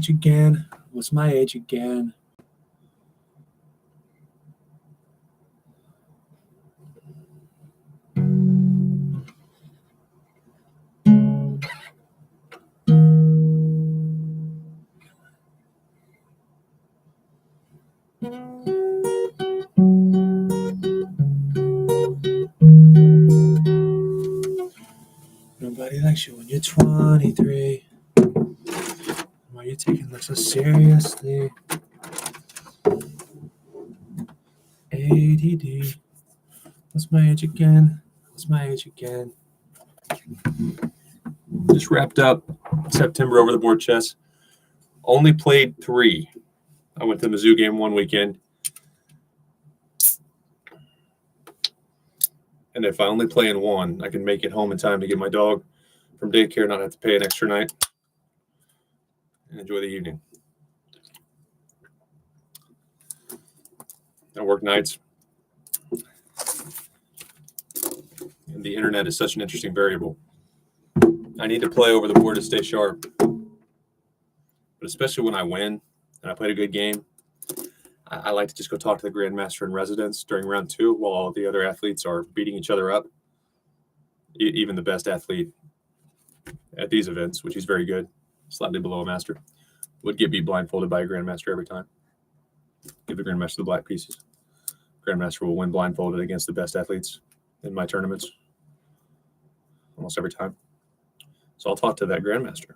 age again? What's my age again? Nobody likes you when you're 23. Why are you taking life so seriously? ADD. What's my age again? What's my age again? Just wrapped up September over the board chess. Only played 3. I went to the Mizzou game one weekend. And if I only play in 1, I can make it home in time to get my dog from daycare, not have to pay an extra night, and enjoy the evening. I work nights. And the internet is such an interesting variable. I need to play over the board to stay sharp. But especially when I win and I played a good game, I like to just go talk to the grandmaster in residence during round 2 while all the other athletes are beating each other up. Even the best athlete at these events, which he's very good, slightly below a master, would get beat blindfolded by a grandmaster every time. Give the grandmaster the black pieces. Grandmaster will win blindfolded against the best athletes in my tournaments almost every time. So I'll talk to that grandmaster.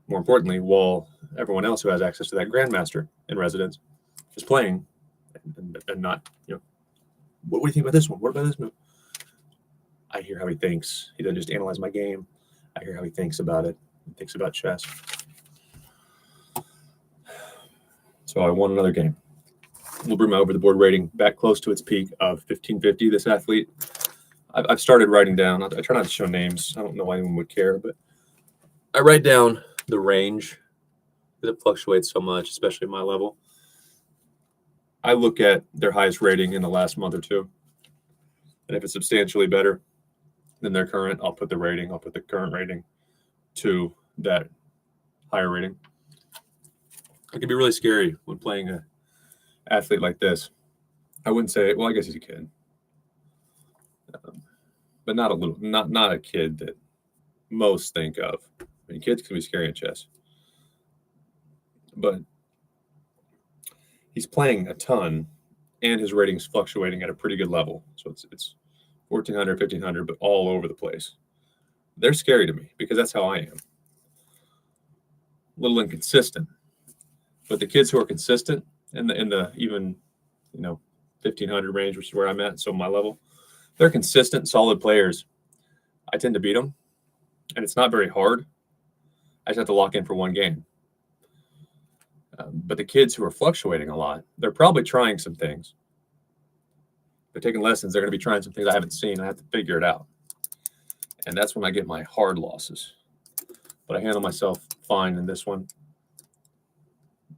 More importantly, while everyone else who has access to that grandmaster in residence is playing and not, what do you think about this one? What about this move? I hear how he thinks. He doesn't just analyze my game. I hear how he thinks about it. He thinks about chess. So I won another game. We'll bring my over the board rating back close to its peak of 1550. This athlete, I've started writing down. I try not to show names. I don't know why anyone would care, but I write down the range because it fluctuates so much, especially at my level. I look at their highest rating in the last month or 2. And if it's substantially better than their current, I'll put the current rating to that higher rating. It can be really scary when playing an athlete like this. I wouldn't say, well, I guess he's a kid. But not a kid that most think of. I mean, kids can be scary in chess. But he's playing a ton, and his rating's fluctuating at a pretty good level. So it's 1,400, 1,500, but all over the place. They're scary to me because that's how I am. A little inconsistent. But the kids who are consistent in the even 1,500 range, which is where I'm at, so my level, they're consistent, solid players. I tend to beat them, and it's not very hard. I just have to lock in for one game. But the kids who are fluctuating a lot, they're probably trying some things. They're taking lessons. They're going to be trying some things I haven't seen. I have to figure it out. And that's when I get my hard losses. But I handle myself fine in this one.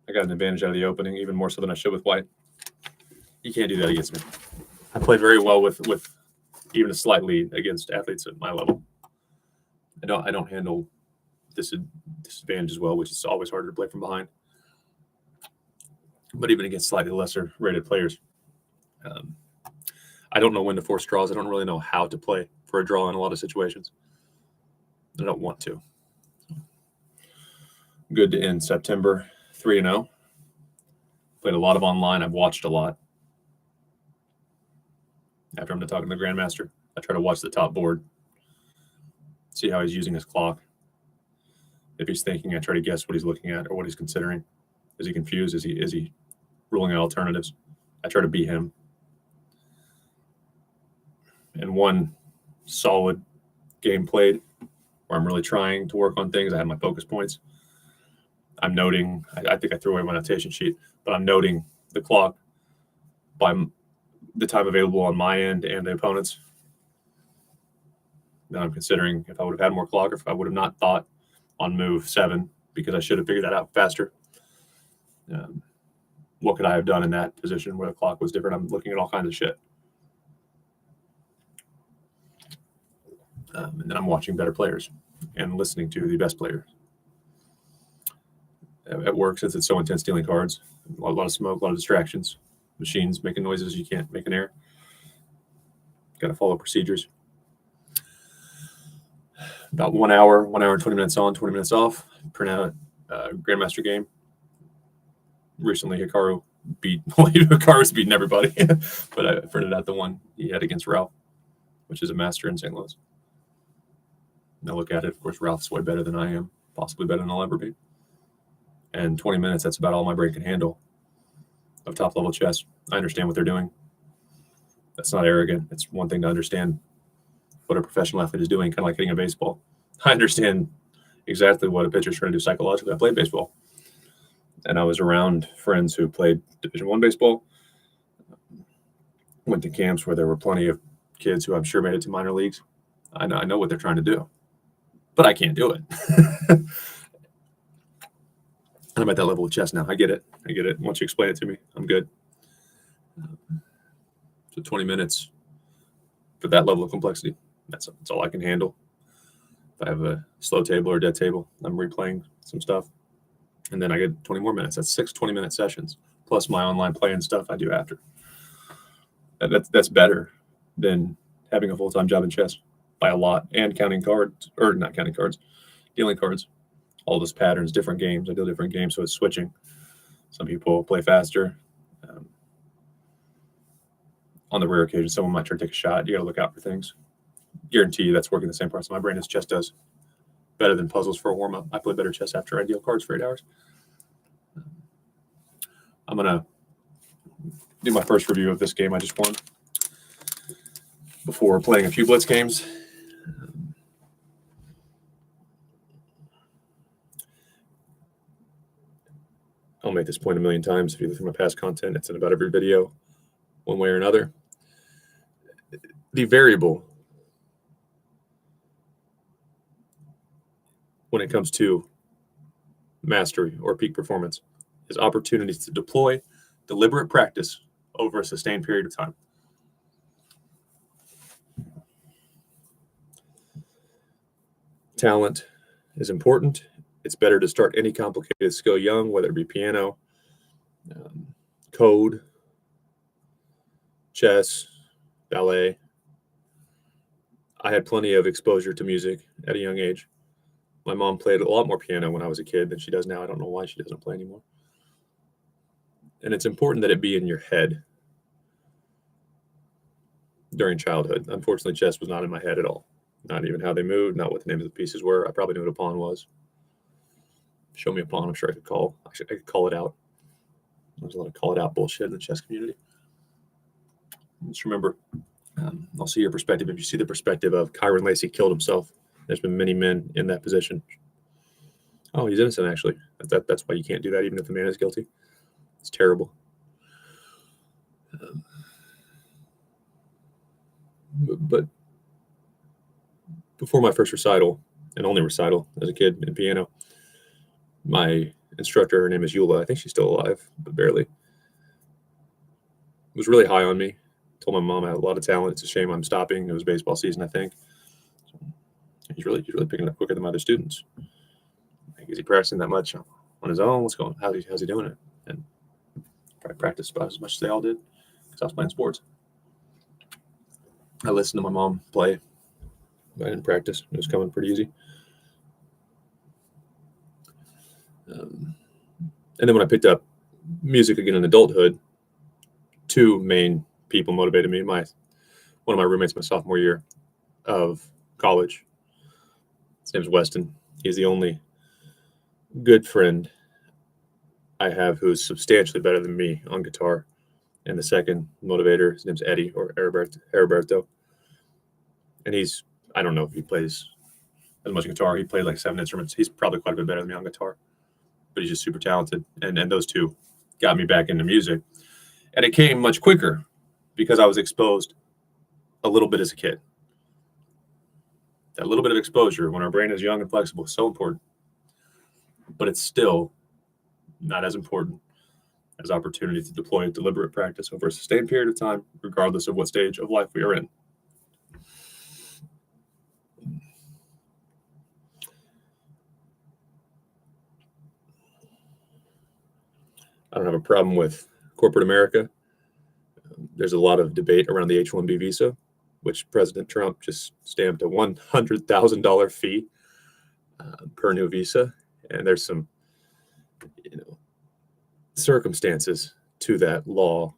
I got an advantage out of the opening, even more so than I should with white. You can't do that against me. I played very well with even a slight lead against athletes at my level. I don't handle disadvantage as well, which is always harder to play from behind. But even against slightly lesser rated players, I don't know when to force draws. I don't really know how to play for a draw in a lot of situations. I don't want to. Good to end September 3-0. Played a lot of online. I've watched a lot. After I'm done talking to the grandmaster, I try to watch the top board, see how he's using his clock. If he's thinking, I try to guess what he's looking at or what he's considering. Is he confused? Is he ruling out alternatives? I try to beat him. And one solid game played where I'm really trying to work on things. I have my focus points. I'm noting, I think I threw away my notation sheet, but I'm noting the clock by the time available on my end and the opponent's. Then I'm considering if I would have had more clock or if I would have not thought on move 7 because I should have figured that out faster. What could I have done in that position where the clock was different? I'm looking at all kinds of shit. And then I'm watching better players and listening to the best players. at work, since it's so intense dealing cards. A lot of smoke, a lot of distractions, machines making noises you can't make an error. Got to follow procedures. About 1 hour and 20 minutes on, 20 minutes off. Print out a Grandmaster game. Recently, Hikaru's beating everybody, but I printed out the one he had against Ralph, which is a master in St. Louis. Now look at it. Of course, Ralph's way better than I am, possibly better than I'll ever be. And 20 minutes, that's about all my brain can handle of top-level chess. I understand what they're doing. That's not arrogant. It's one thing to understand what a professional athlete is doing, kind of like hitting a baseball. I understand exactly what a pitcher's trying to do psychologically. I played baseball, and I was around friends who played Division I baseball. Went to camps where there were plenty of kids who I'm sure made it to minor leagues. I know what they're trying to do, but I can't do it. I'm at that level of chess now. I get it. Once you explain it to me, I'm good. So 20 minutes for that level of complexity. That's all I can handle. If I have a slow table or dead table, I'm replaying some stuff. And then I get 20 more minutes. That's 6 20-minute sessions, plus my online play and stuff I do after. That's better than having a full-time job in chess by a lot, and counting cards, or not counting cards, dealing cards. All those patterns, different games. I deal different games, so it's switching. Some people play faster. On the rare occasion, someone might try to take a shot. You got to look out for things. Guarantee you that's working the same parts of my brain as chess does. Better than puzzles for a warm-up. I play better chess after I deal cards for 8 hours. I'm going to do my first review of this game I just won before playing a few blitz games. I'll make this point a million times. If you look at my past content, it's in about every video, one way or another. The variable when it comes to mastery or peak performance is opportunities to deploy deliberate practice over a sustained period of time. Talent is important. It's better to start any complicated skill young, whether it be piano, code, chess, ballet. I had plenty of exposure to music at a young age. My mom played a lot more piano when I was a kid than she does now. I don't know why she doesn't play anymore. And it's important that it be in your head during childhood. Unfortunately, chess was not in my head at all. Not even how they moved, not what the names of the pieces were. I probably knew what a pawn was. Show me a pawn, I'm sure I could call. Actually, I could call it out. There's a lot of call it out bullshit in the chess community. Just remember, I'll see your perspective. If you see the perspective of Kyron Lacey killed himself, there's been many men in that position. Oh, he's innocent, actually. That's why you can't do that, even if the man is guilty. It's terrible. But before my first recital, and only recital as a kid in piano, my instructor, her name is Eula, I think she's still alive, but barely, was really high on me. Told my mom I had a lot of talent. It's a shame I'm stopping. It was baseball season, I think. So he's really picking up quicker than my other students. Is he practicing that much on his own? What's going on? How's he doing it? And I practiced about as much as they all did because I was playing sports. I listened to my mom play. I didn't practice. It was coming pretty easy. And then when I picked up music again in adulthood, two main people motivated me. One of my roommates my sophomore year of college. His name's Weston. He's the only good friend I have who's substantially better than me on guitar. And the second motivator, his name's Eddie or Heriberto. And I don't know if he plays as much guitar. He played like 7 instruments. He's probably quite a bit better than me on guitar, but he's just super talented. And those two got me back into music. And it came much quicker because I was exposed a little bit as a kid. That little bit of exposure when our brain is young and flexible is so important. But it's still not as important as opportunity to deploy deliberate practice over a sustained period of time, regardless of what stage of life we are in. I don't have a problem with corporate America. There's a lot of debate around the H-1B visa, which President Trump just stamped a $100,000 fee per new visa, and there's some, circumstances to that law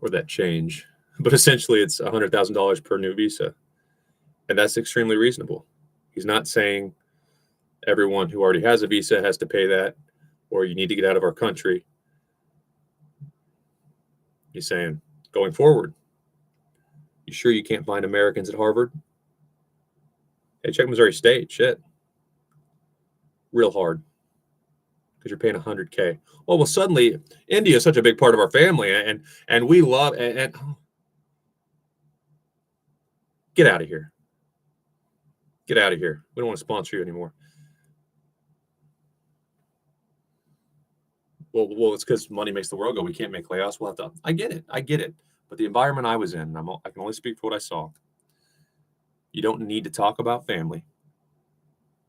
or that change, but essentially it's $100,000 per new visa, and that's extremely reasonable. He's not saying everyone who already has a visa has to pay that, or you need to get out of our country. He's saying, going forward, you sure you can't find Americans at Harvard? Hey, check Missouri State. Shit. Real hard. Because you're paying $100K. Well, suddenly India is such a big part of our family, and we love and get out of here. Get out of here. We don't want to sponsor you anymore. Well, it's because money makes the world go. We can't make layoffs. We'll have to. I get it. But the environment I was in, I can only speak for what I saw. You don't need to talk about family.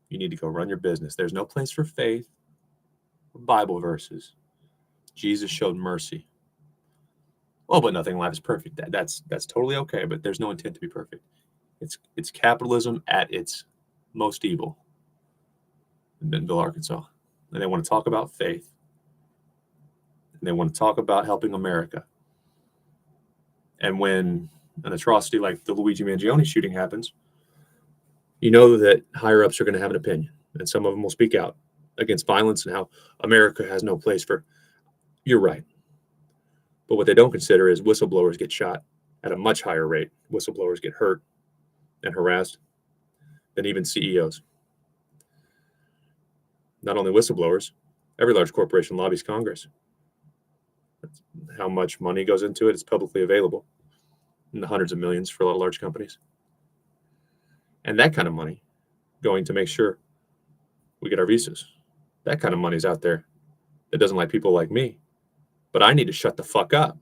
You need to go run your business. There's no place for faith or Bible verses. Jesus showed mercy. Oh, but nothing in life is perfect. That's totally okay, but there's no intent to be perfect. It's capitalism at its most evil in Bentonville, Arkansas. And they want to talk about faith. And they want to talk about helping America. And when an atrocity like the Luigi Mangione shooting happens, you know that higher ups are going to have an opinion, and some of them will speak out against violence and how America has no place for. You're right. But what they don't consider is whistleblowers get shot at a much higher rate. Whistleblowers get hurt and harassed than even CEOs. Not only whistleblowers, every large corporation lobbies Congress. How much money goes into it is publicly available, in the hundreds of millions for a lot of large companies. And that kind of money going to make sure we get our visas. That kind of money's out there that doesn't like people like me. But I need to shut the fuck up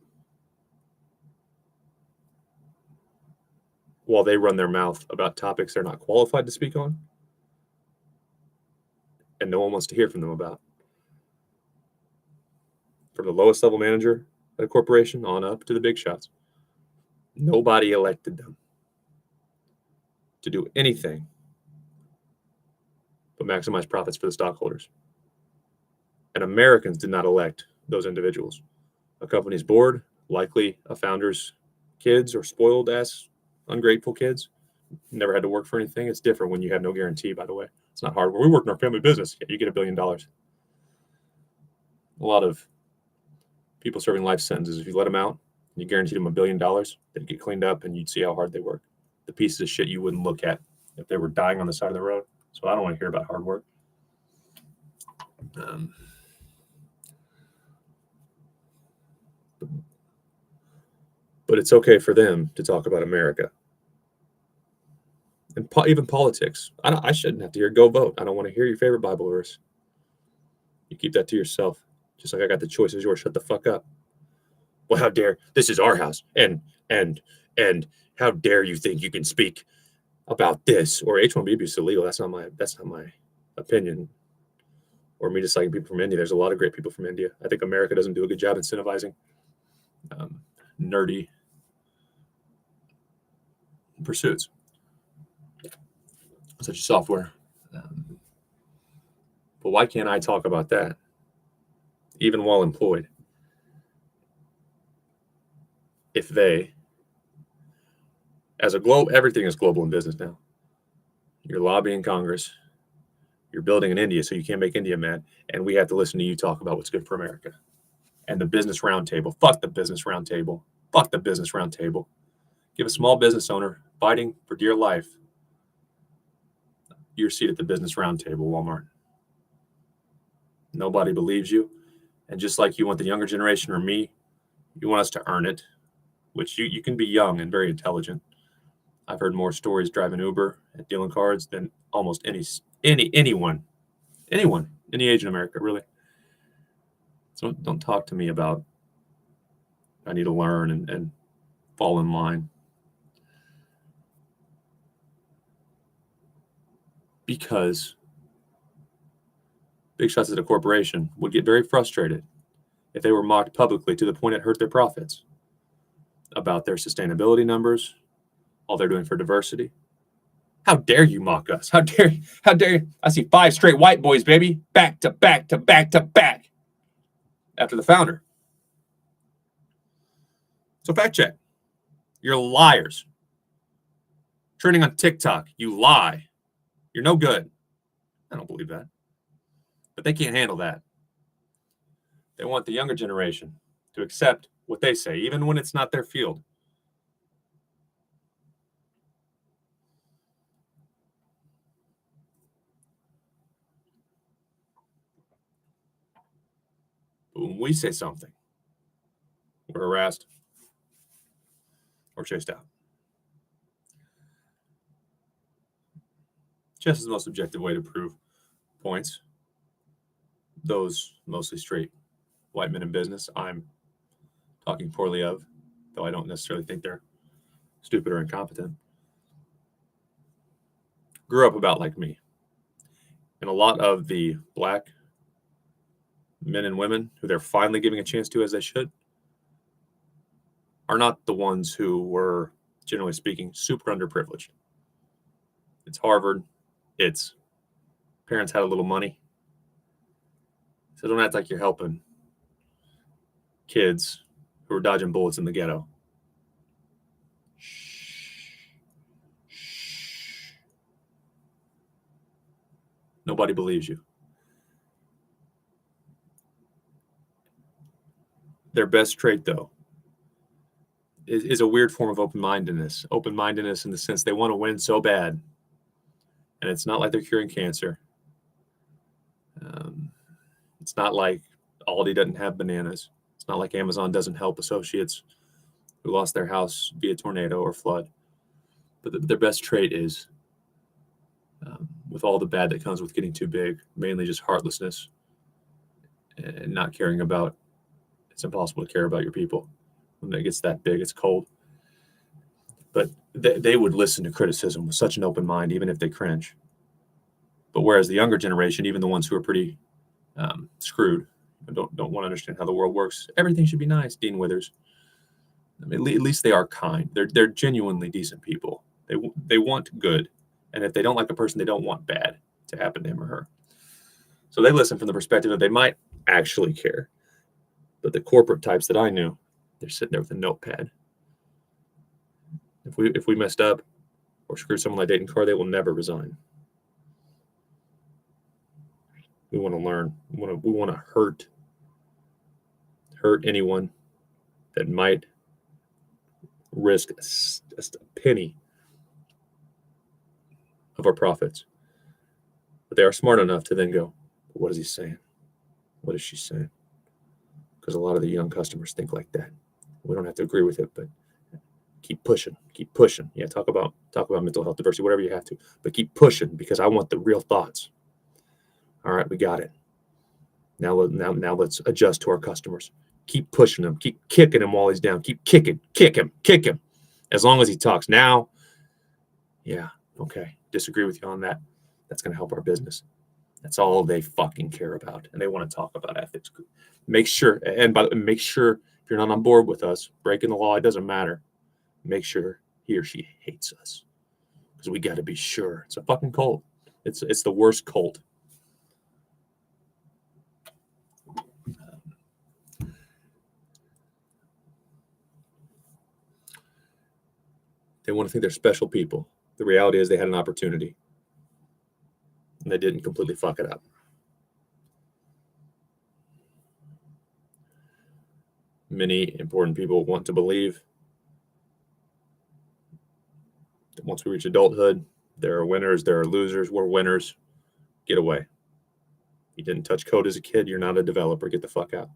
while they run their mouth about topics they're not qualified to speak on and no one wants to hear from them about. From the lowest level manager at a corporation on up to the big shots. Nobody elected them to do anything but maximize profits for the stockholders. And Americans did not elect those individuals. A company's board, likely a founder's kids or spoiled ass, ungrateful kids, never had to work for anything. It's different when you have no guarantee, by the way. It's not hard. We work in our family business. Yeah, you get $1 billion. A lot of people serving life sentences, if you let them out, and you guaranteed them $1 billion, they'd get cleaned up and you'd see how hard they work. The pieces of shit you wouldn't look at if they were dying on the side of the road. So I don't want to hear about hard work. But it's okay for them to talk about America. And even politics. I shouldn't have to hear go vote. I don't want to hear your favorite Bible verse. You keep that to yourself. Just like I got the choice is yours. Shut the fuck up. Well, how dare, this is our house. And how dare you think you can speak about this? Or H-1B is illegal. That's not my opinion. Or me disliking people from India. There's a lot of great people from India. I think America doesn't do a good job incentivizing nerdy pursuits such as software. But why can't I talk about that even while employed? If they, as a globe, everything is global in business now. You're lobbying Congress. You're building in India, so you can't make India mad. And we have to listen to you talk about what's good for America. And the business roundtable. Fuck the business roundtable. Fuck the business roundtable. Give a small business owner fighting for dear life your seat at the business roundtable, Walmart. Nobody believes you. And just like you want the younger generation or me, you want us to earn it, which you can be young and very intelligent. I've heard more stories driving Uber and dealing cards than almost anyone any age in America, really. So don't talk to me about I need to learn and fall in line. Because big shots at a corporation would get very frustrated if they were mocked publicly to the point it hurt their profits about their sustainability numbers, all they're doing for diversity. How dare you mock us? How dare you? How dare you? I see 5 straight white boys, baby, back to back to back to back after the founder. So fact check. You're liars. Trending on TikTok, you lie. You're no good. I don't believe that. But they can't handle that. They want the younger generation to accept what they say, even when it's not their field. But when we say something, we're harassed or chased out. Chess is the most objective way to prove points. Those mostly straight white men in business I'm talking poorly of, though I don't necessarily think they're stupid or incompetent, grew up about like me. And a lot of the black men and women who they're finally giving a chance to, as they should, are not the ones who were, generally speaking, super underprivileged. It's Harvard. It's parents had a little money. So don't act like you're helping kids who are dodging bullets in the ghetto. Nobody believes you. Their best trait, though, is a weird form of open-mindedness. Open-mindedness in the sense they want to win so bad. And it's not like they're curing cancer. It's not like Aldi doesn't have bananas. It's not like Amazon doesn't help associates who lost their house via tornado or flood. But their best trait is, with all the bad that comes with getting too big, mainly just heartlessness and not caring about, it's impossible to care about your people. When it gets that big, it's cold. But they would listen to criticism with such an open mind, even if they cringe. But whereas the younger generation, even the ones who are pretty screwed, and don't want to understand how the world works, everything should be nice. Dean Withers. I mean, at least they are kind. They're genuinely decent people. They want good, and if they don't like a person, they don't want bad to happen to him or her. So they listen from the perspective that they might actually care. But the corporate types that I knew, they're sitting there with a notepad. If we messed up or screwed someone like Dayton Carr, they will never resign. We want to learn. We want to hurt anyone that might risk just a penny of our profits. But they are smart enough to then go, what is he saying? What is she saying? Because a lot of the young customers think like that. We don't have to agree with it, but keep pushing. Yeah, talk about mental health diversity, whatever you have to, but keep pushing because I want the real thoughts. All right, we got it. Now let's adjust to our customers. Keep pushing him. Keep kicking him while he's down. Keep kick him. As long as he talks. Now, yeah, okay, disagree with you on that. That's going to help our business. That's all they fucking care about, and they want to talk about ethics. Make sure if you're not on board with us breaking the law, it doesn't matter. Make sure he or she hates us, because we got to be sure. It's a fucking cult. It's the worst cult. They want to think they're special people. The reality is they had an opportunity, and they didn't completely fuck it up. Many important people want to believe that once we reach adulthood, there are winners, there are losers. We're winners. Get away. You didn't touch code as a kid. You're not a developer. Get the fuck out.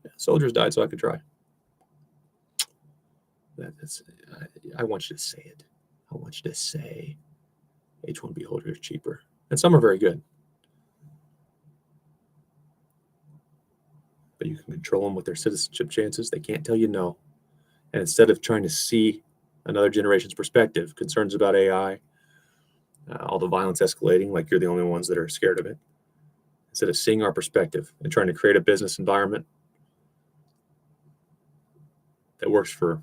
Yeah, soldiers died so I could try. I want you to say it. I want you to say H-1B holder is cheaper. And some are very good. But you can control them with their citizenship chances. They can't tell you no. And instead of trying to see another generation's perspective, concerns about AI, all the violence escalating, like you're the only ones that are scared of it, instead of seeing our perspective and trying to create a business environment that works for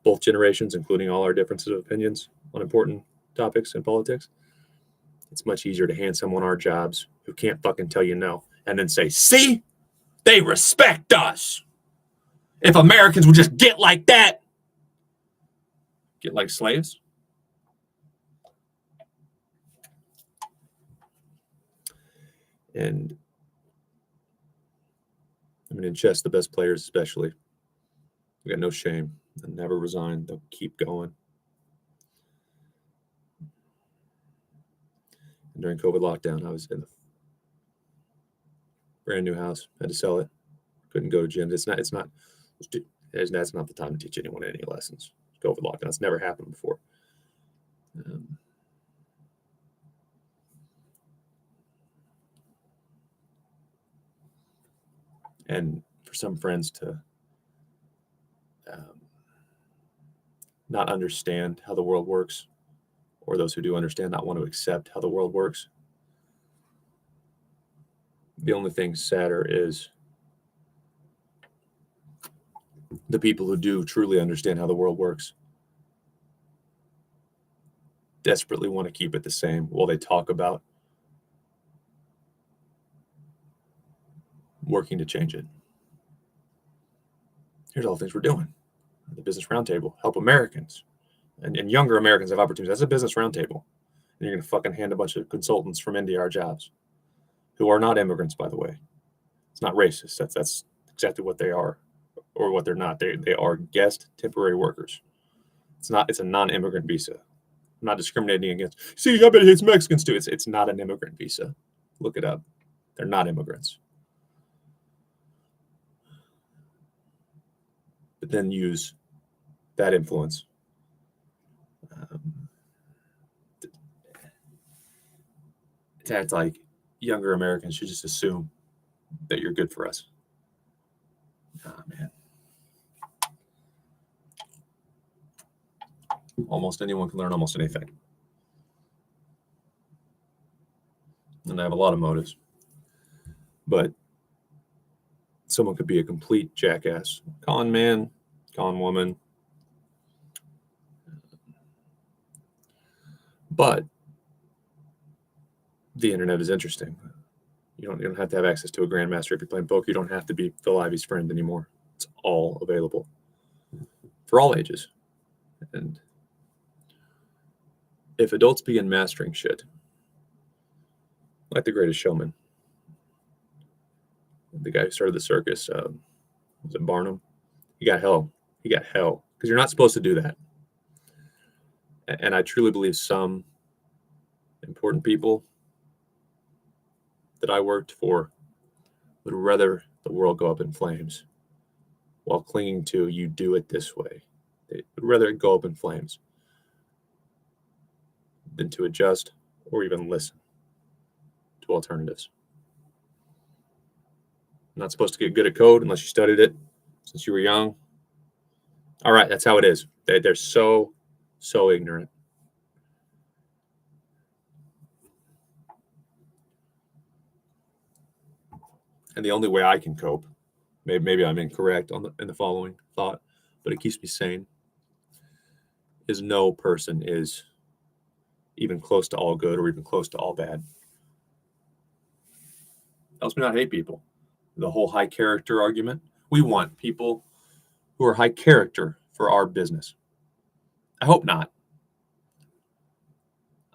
both generations, including all our differences of opinions on important topics in politics. It's much easier to hand someone our jobs who can't fucking tell you no and then say, see, they respect us. If Americans would just get like that, get like slaves. And I mean, in chess, the best players especially, we got no shame. They'll never resign. They'll keep going. And during COVID lockdown, I was in a brand new house. Had to sell it. Couldn't go to gyms. That's not the time to teach anyone any lessons. COVID lockdown. It's never happened before. And for some friends to not understand how the world works, or those who do understand not want to accept how the world works, the only thing sadder is the people who do truly understand how the world works desperately want to keep it the same while they talk about working to change it. Here's all the things we're doing. The Business Roundtable, help Americans and younger Americans have opportunities. That's a Business Roundtable. And you're going to fucking hand a bunch of consultants from India our jobs, who are not immigrants, by the way. It's not racist. That's exactly what they are, or what they're not. They are guest temporary workers. It's a non-immigrant visa. I'm not discriminating against. See, I bet it's Mexicans too. It's not an immigrant visa. Look it up. They're not immigrants. But then use that influence to act like younger Americans should just assume that you're good for us. Ah, man. Almost anyone can learn almost anything. And I have a lot of motives. But someone could be a complete jackass. Con man, con woman. But the internet is interesting. You don't have to have access to a grandmaster if you're playing poker. You don't have to be Phil Ivey's friend anymore. It's all available for all ages. And if adults begin mastering shit, like The Greatest Showman, the guy who started the circus, was it Barnum? He got hell. Because you're not supposed to do that. And I truly believe some important people that I worked for would rather the world go up in flames while clinging to, you do it this way. They would rather it go up in flames than to adjust or even listen to alternatives. I'm not supposed to get good at code unless you studied it since you were young. All right, that's how it is. They're so ignorant. And the only way I can cope, maybe I'm incorrect in the following thought, but it keeps me sane, is no person is even close to all good or even close to all bad. Helps me not hate people. The whole high character argument. We want people who are high character for our business. I hope not.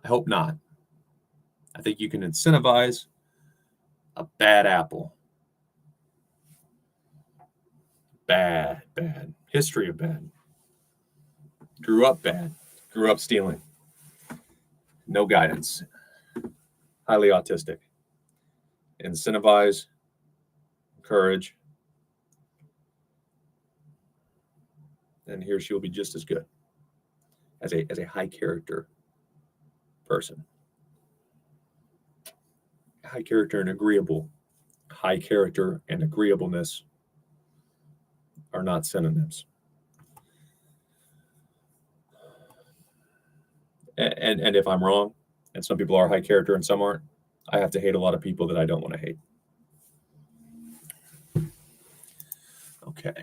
I think you can incentivize a bad apple. Bad. History of bad. Grew up bad. Grew up stealing. No guidance. Highly autistic. Incentivize. Encourage. And he or she will be just as good as a high character person. High character and agreeable. High character and agreeableness are not synonyms. And if I'm wrong, and some people are high character and some aren't, I have to hate a lot of people that I don't want to hate. Okay.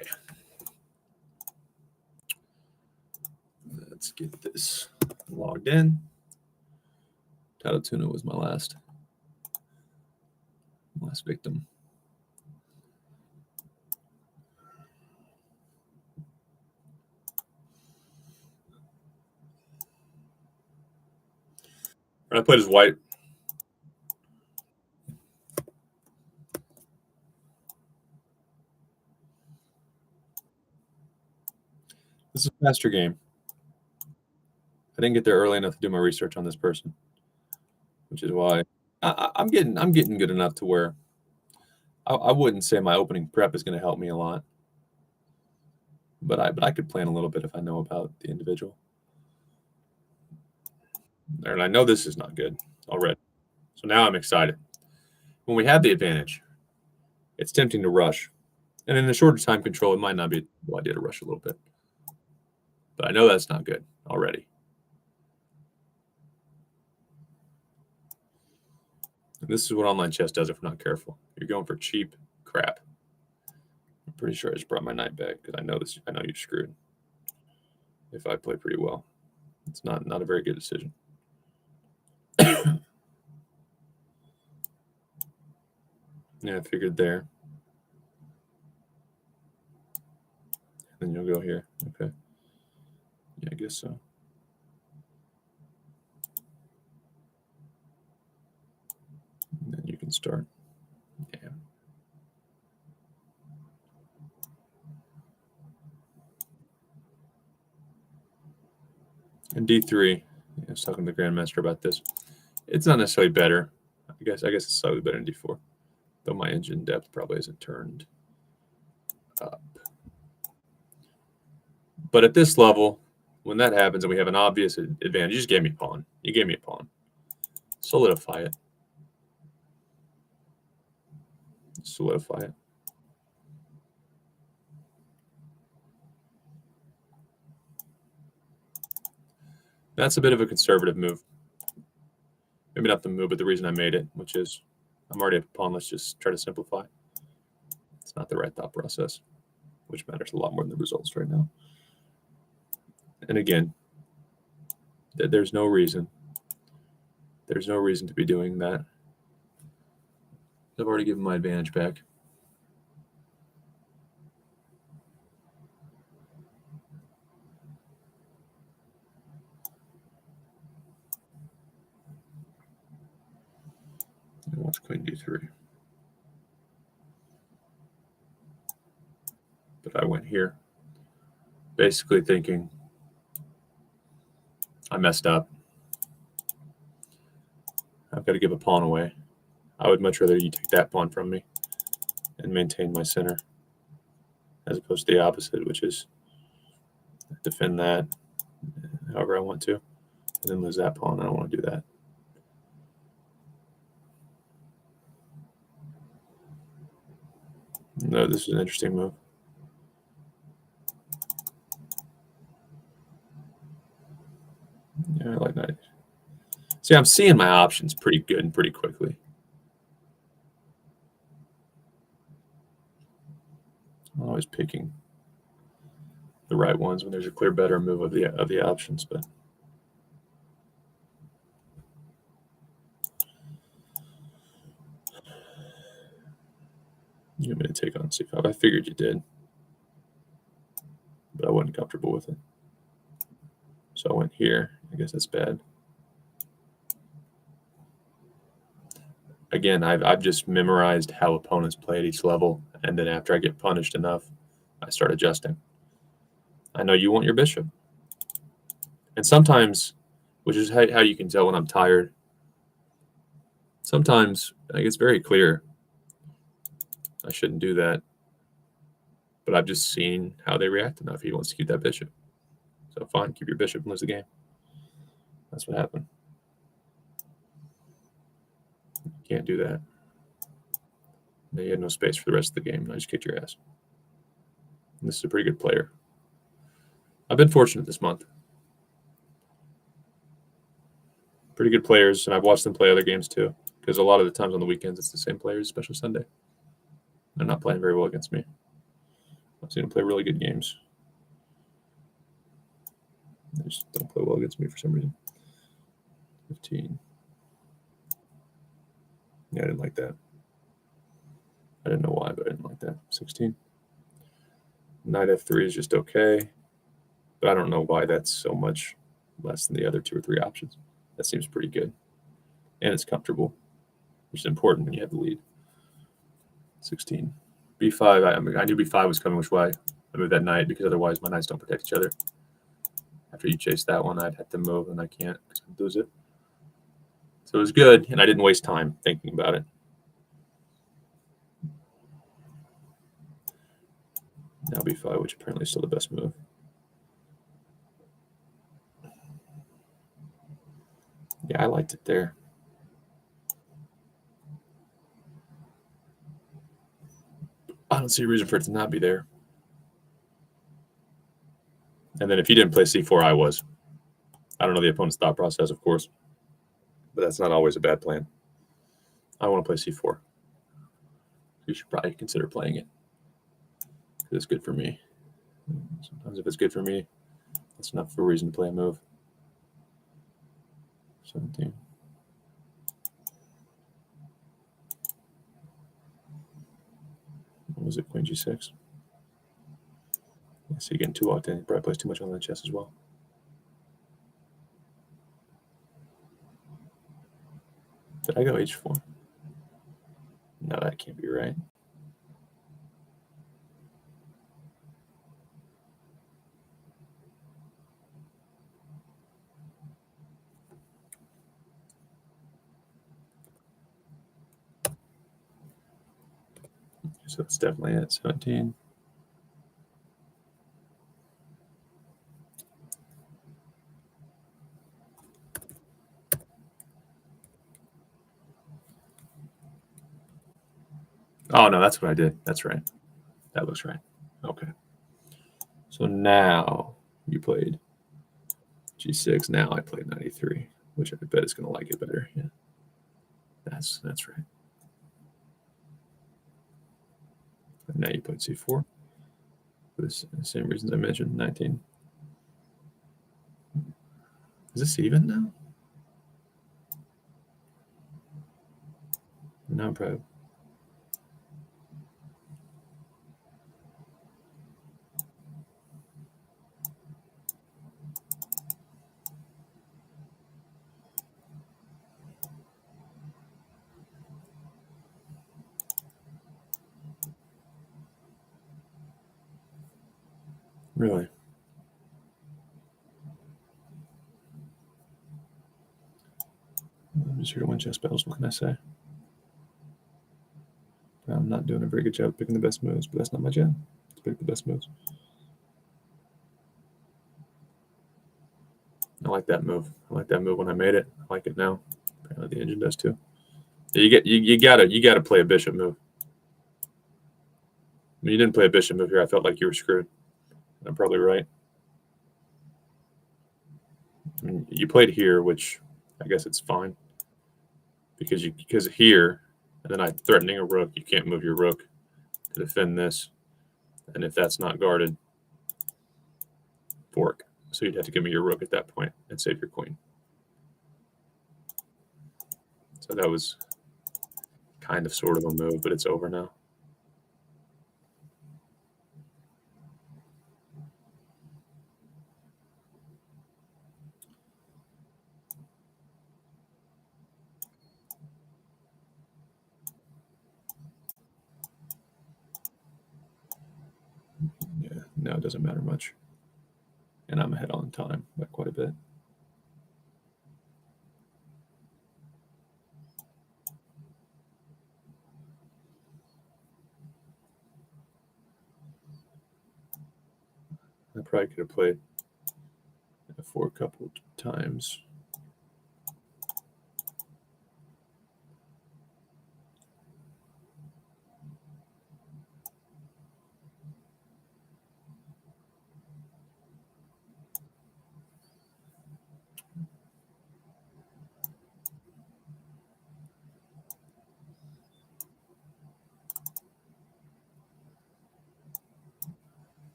Let's get this logged in. Tato Tuna was my last victim. I played as white. This is a faster game. I didn't get there early enough to do my research on this person, which is why I'm getting good enough to where I wouldn't say my opening prep is going to help me a lot, but I could plan a little bit if I know about the individual. And I know this is not good already, so now I'm excited. When we have the advantage, it's tempting to rush, and in the shorter time control, it might not be a good idea to rush a little bit. But I know that's not good already. And this is what online chess does if we're not careful. You're going for cheap crap. I'm pretty sure I just brought my knight back because I know this. I know you're screwed. If I play pretty well, it's not a very good decision. Yeah, I figured there. And then you'll go here. Okay. Yeah, I guess so. And then you can start. Yeah. And D3, I was talking to the Grandmaster about this. It's not necessarily better. I guess it's slightly better than D4, though my engine depth probably isn't turned up. But at this level, when that happens and we have an obvious advantage, you just gave me a pawn. You gave me a pawn. Solidify it. Solidify it. That's a bit of a conservative move. Maybe not the move, but the reason I made it, which is I'm already up a pawn. Let's just try to simplify. It's not the right thought process, which matters a lot more than the results right now. And again, there's no reason. There's no reason to be doing that. I've already given my advantage back. And watch queen d3. But I went here, basically thinking I messed up. I've got to give a pawn away. I would much rather you take that pawn from me and maintain my center, as opposed to the opposite, which is defend that however I want to, and then lose that pawn. I don't want to do that. No, this is an interesting move. Yeah, I like that. See, I'm seeing my options pretty good and pretty quickly. I'm always picking the right ones when there's a clear better move of the options, but you want me to take on c5? I figured you did, but I wasn't comfortable with it. So I went here. I guess that's bad. Again, I've just memorized how opponents play at each level, and then after I get punished enough, I start adjusting. I know you want your bishop. And sometimes, which is how you can tell when I'm tired, sometimes it gets very clear I shouldn't do that. But I've just seen how they react enough. He wants to keep that bishop. So fine, keep your bishop and lose the game. That's what happened. You can't do that. You had no space for the rest of the game, and I just kicked your ass. And this is a pretty good player. I've been fortunate this month. Pretty good players, and I've watched them play other games too, because a lot of the times on the weekends it's the same players, especially Sunday. They're not playing very well against me. I've seen them play really good games. They just don't play well against me for some reason. 15. Yeah, I didn't like that. I didn't know why, but I didn't like that. 16. Knight f3 is just okay, but I don't know why that's so much less than the other 2 or 3 options. That seems pretty good, and it's comfortable, which is important when you have the lead. 16. b5. I knew b5 was coming which way. I moved that knight because otherwise my knights don't protect each other. After you chase that one, I'd have to move, and I can't because I'd lose it. So it was good, and I didn't waste time thinking about it. Now b5, which apparently is still the best move. Yeah, I liked it there. I don't see a reason for it to not be there. And then if you didn't play c4, I was. I don't know the opponent's thought process, of course, but that's not always a bad plan. I want to play c4. You should probably consider playing it because it's good for me. Sometimes if it's good for me, that's enough for a reason to play a move. 17. What was it? Queen g6. Yeah, so you're getting too locked in. He probably plays too much on the chess as well. Did I go h4? No, that can't be right. So it's definitely at 17. Oh, no, that's what I did. That's right. That looks right. Okay. So now you played g6. Now I played 93, which I bet is going to like it better. Yeah, that's right. And now you played c4 for the same reasons I mentioned. 19. Is this even now? No, probably. Really? I'm just here to win chess battles. What can I say? I'm not doing a very good job picking the best moves, but that's not my job. To pick the best moves. I like that move. I like that move when I made it. I like it now. Apparently the engine does too. You gotta play a bishop move. When you didn't play a bishop move here, I felt like you were screwed. I'm probably right. I mean, you played here, which I guess it's fine because here, and then I'm threatening a rook. You can't move your rook to defend this, and if that's not guarded, fork. So you'd have to give me your rook at that point and save your queen. So that was kind of sort of a move, but it's over now. Yeah, now it doesn't matter much. And I'm ahead on time by quite a bit. I probably could have played f4 a couple times.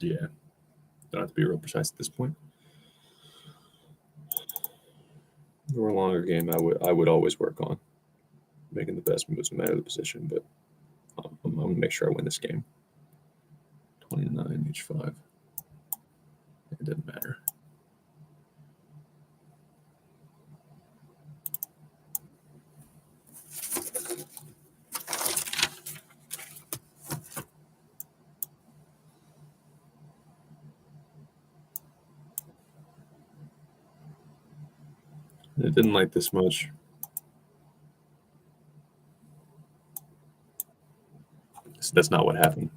Yeah. Don't have to be real precise at this point. For a longer game, I would always work on making the best moves no matter the position, but I'm going to make sure I win this game. 29, H5. It doesn't matter. It didn't like this much. So that's not what happened.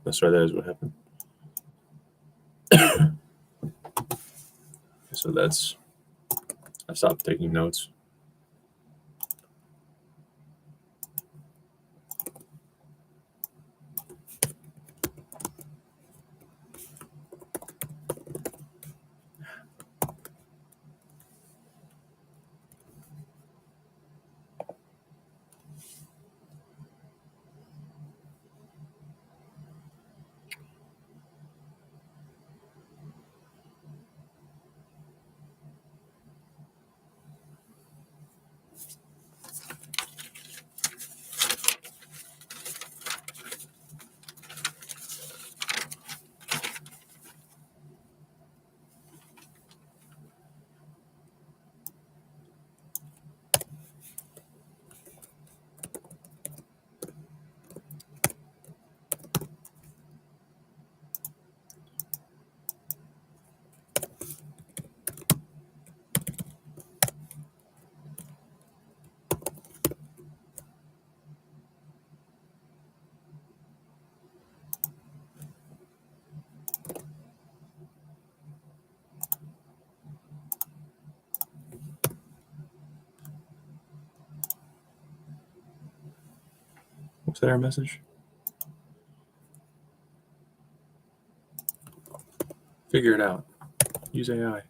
That's right, that is what happened. So that's, I stopped taking notes. What's that error message? Figure it out. Use AI.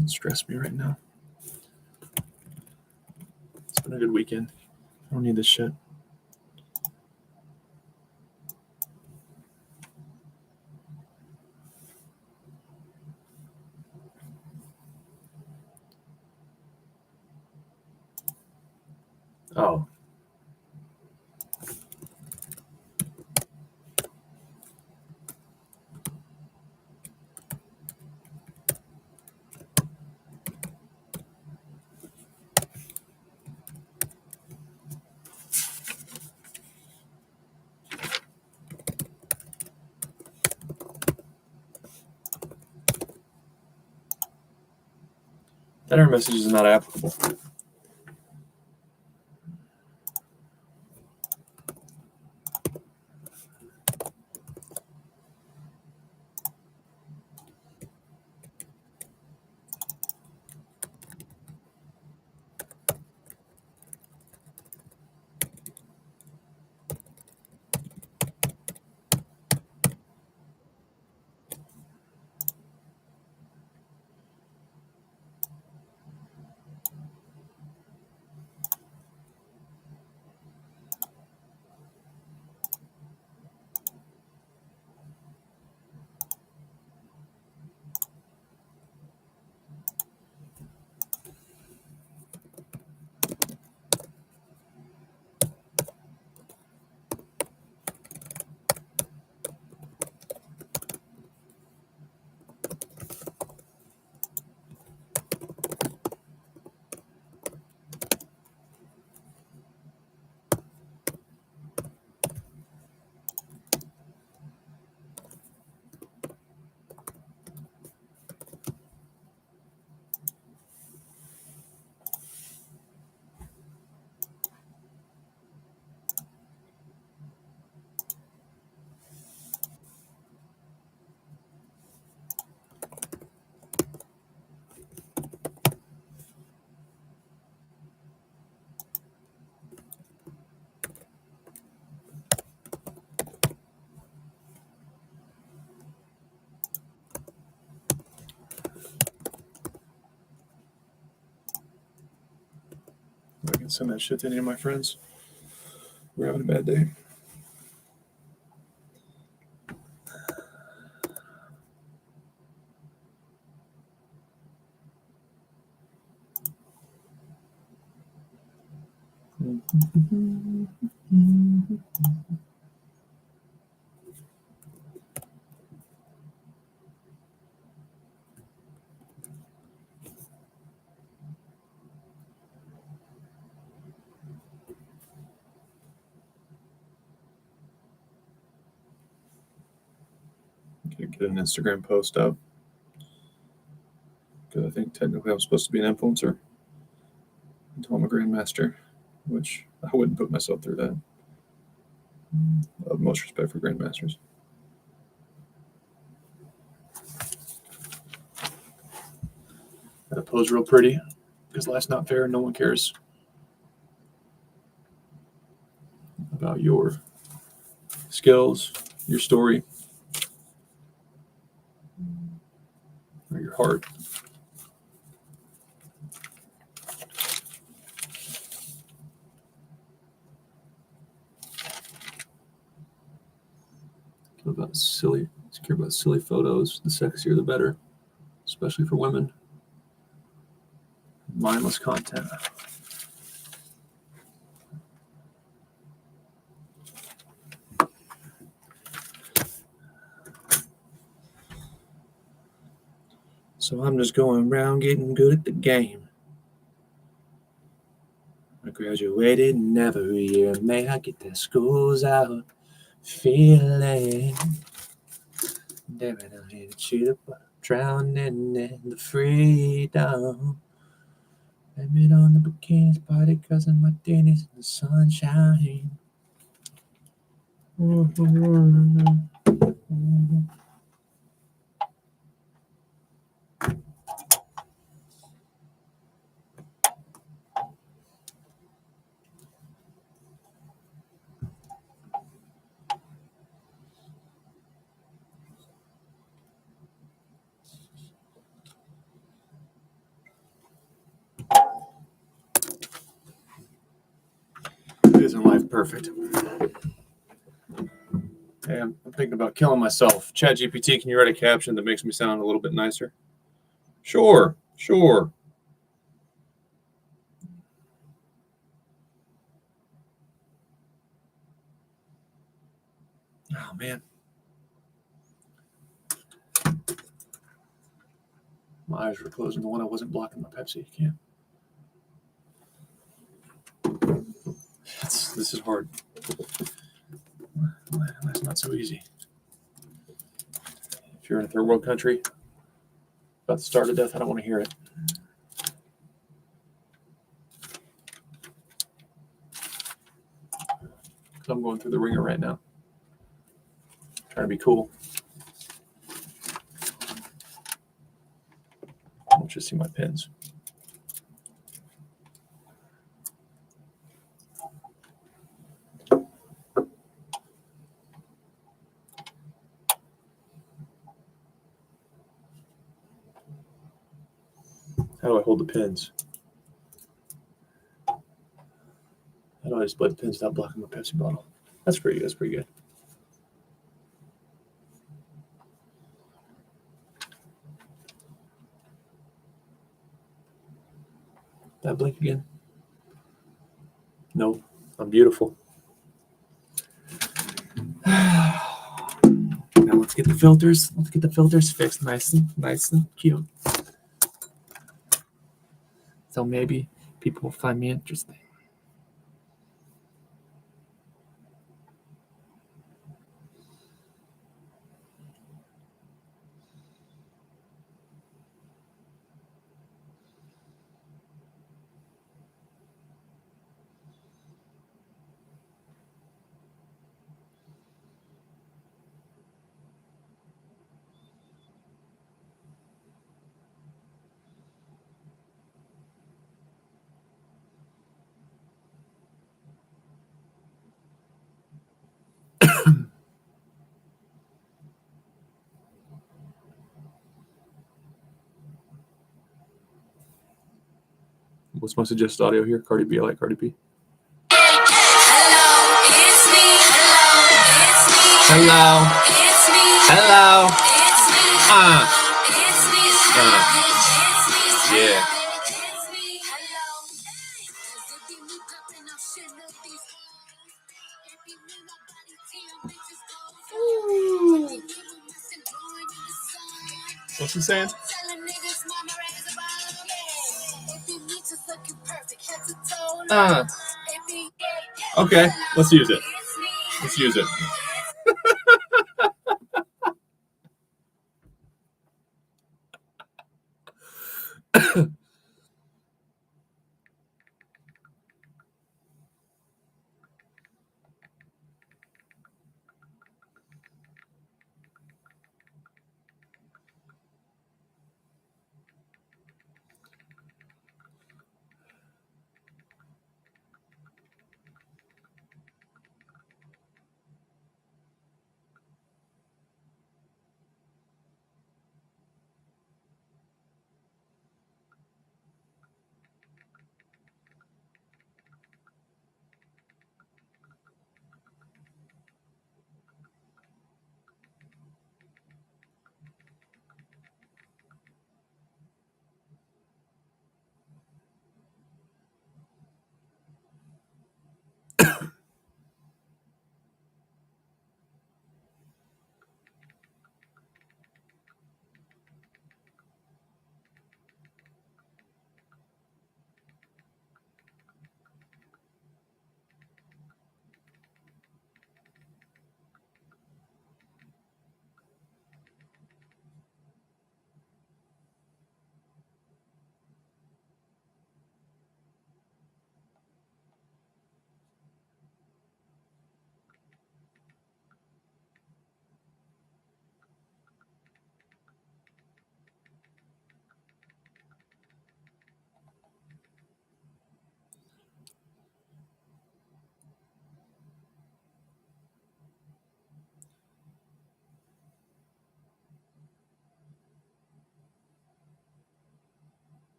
It stress me right now. It's been a good weekend. I don't need this shit. Oh. That error message is not applicable. Send that shit to any of my friends. We're having a bad day. Get an Instagram post up because I think technically I'm supposed to be an influencer until I'm a grandmaster, which I wouldn't put myself through that. I have most respect for grandmasters. Gotta pose real pretty because life's not fair and no one cares about your skills, your story, or your heart. Care about silly photos. The sexier, the better, especially for women. Mindless content. So I'm just going around getting good at the game. I graduated in every year. May I get that school's out feeling. Damn it, I hate to cheat up, but I'm drowning in the freedom. Blame it on the bikinis party, cause of my martinis in the sunshine. Isn't life perfect? Hey, I'm thinking about killing myself. ChatGPT, can you write a caption that makes me sound a little bit nicer? Sure. Oh, man. My eyes were closing. The one I wasn't blocking my Pepsi. Can't. This is hard. That's not so easy. If you're in a third world country, about to starve to death, I don't want to hear it. I'm going through the ringer right now. Trying to be cool. I want you to see my pins. How do I hold the pins? How do I split the pins without blocking my Pepsi bottle? That's pretty good. Did I blink again? No, I'm beautiful. Now let's get the filters. Let's get the filters fixed nice and cute. So maybe people will find me interesting. What's my suggested audio here? Cardi B. I like Cardi B. Hello, it's me. Hello. It's me. Hello. It's me. It's me. It's me. Yeah. It's me. Hello. Cause it be me popping off shit up these hoes. It be me, my body, TM bitches goes. It be me, we messing, blowing in the sun. What's he saying? Telling niggas mama raise a bottle, yeah. It be me just looking perfect, head to toe. It be, Okay, let's use it. it's me. Let's use it.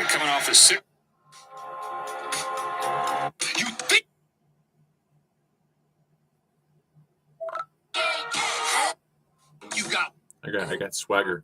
Coming off a sick. You think you got I got swagger.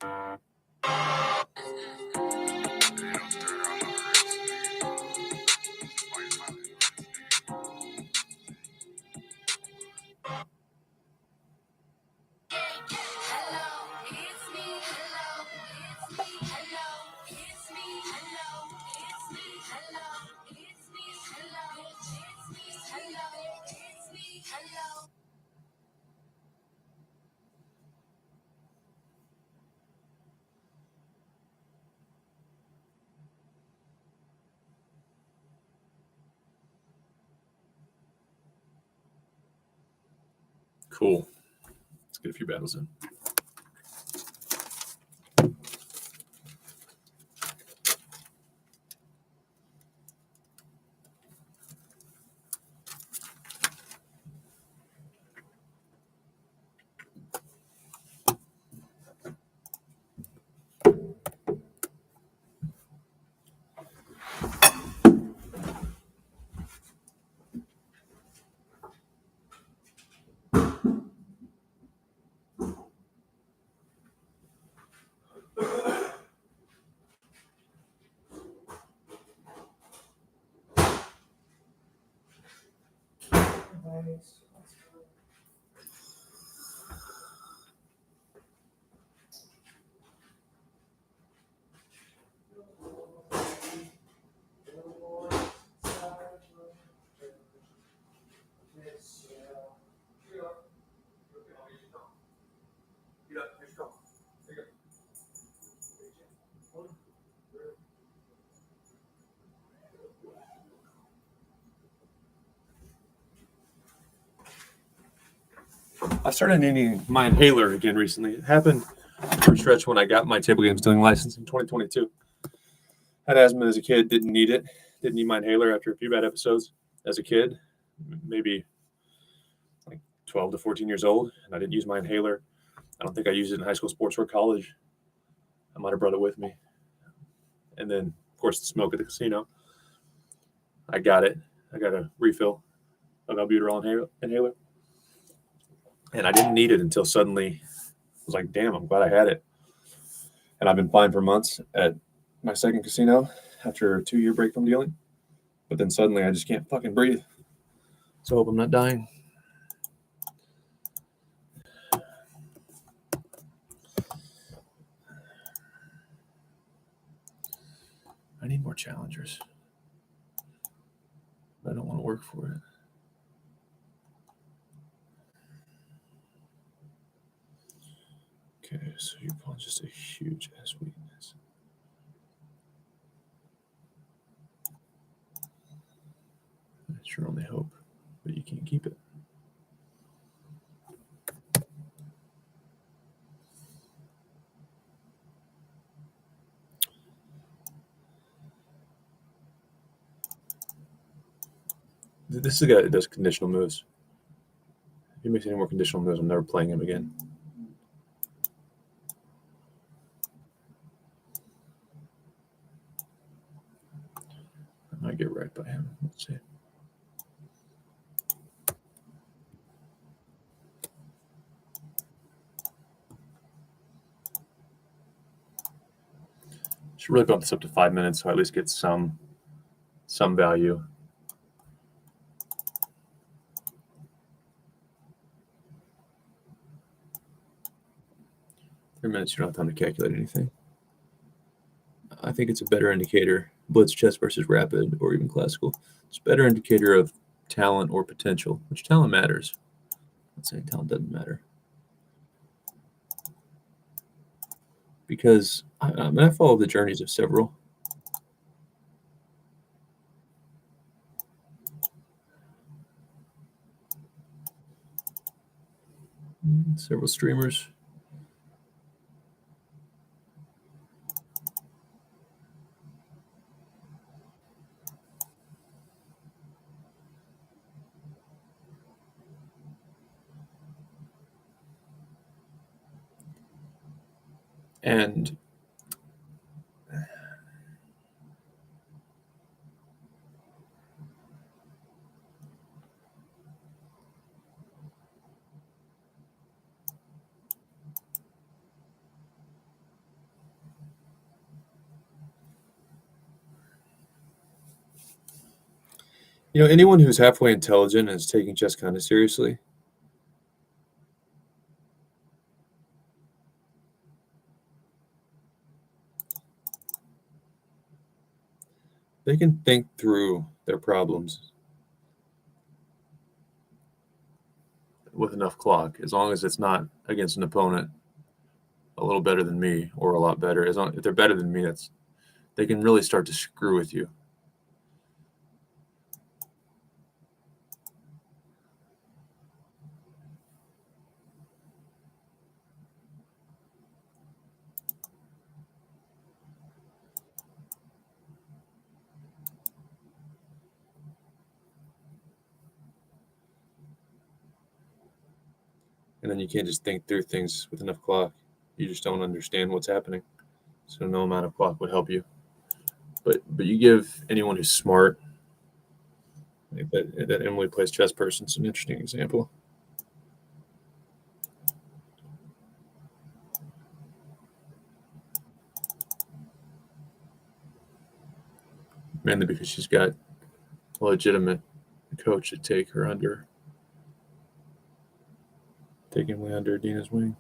Cool. Let's get a few battles in. I started needing my inhaler again recently. It happened for a stretch when I got my table games dealing license in 2022. Had asthma as a kid, didn't need it. Didn't need my inhaler after a few bad episodes as a kid, maybe like 12 to 14 years old, and I didn't use my inhaler. I don't think I used it in high school, sports, or college. I might have brought it with me. And then, of course, the smoke at the casino. I got it. I got a refill of albuterol inhaler. And I didn't need it until suddenly I was like, damn, I'm glad I had it. And I've been fine for months at my second casino after a 2-year break from dealing. But then suddenly I just can't fucking breathe. So I hope I'm not dying. I need more challengers. I don't want to work for it. Okay, so you're pulling just a huge ass weakness. That's your only hope, but you can't keep it. This is a guy that does conditional moves. If he makes any more conditional moves, I'm never playing him again. I might get right by him. Let's see. Should really bump this up to 5 minutes so I at least get some value. For minutes, you don't have time to calculate anything. I think it's a better indicator, blitz, chess versus rapid, or even classical. It's a better indicator of talent or potential, which talent matters. Let's say talent doesn't matter. Because I follow the journeys of several. Several streamers. And anyone who's halfway intelligent and is taking chess kind of seriously, they can think through their problems with enough clock, as long as it's not against an opponent a little better than me or a lot better. If they're better than me, they can really start to screw with you. And then you can't just think through things with enough clock. You just don't understand what's happening. So no amount of clock would help you. But you give anyone who's smart, like that Emily Plays Chess person is an interesting example. Mainly because she's got a legitimate coach to take her under Taking way under Dina's wing.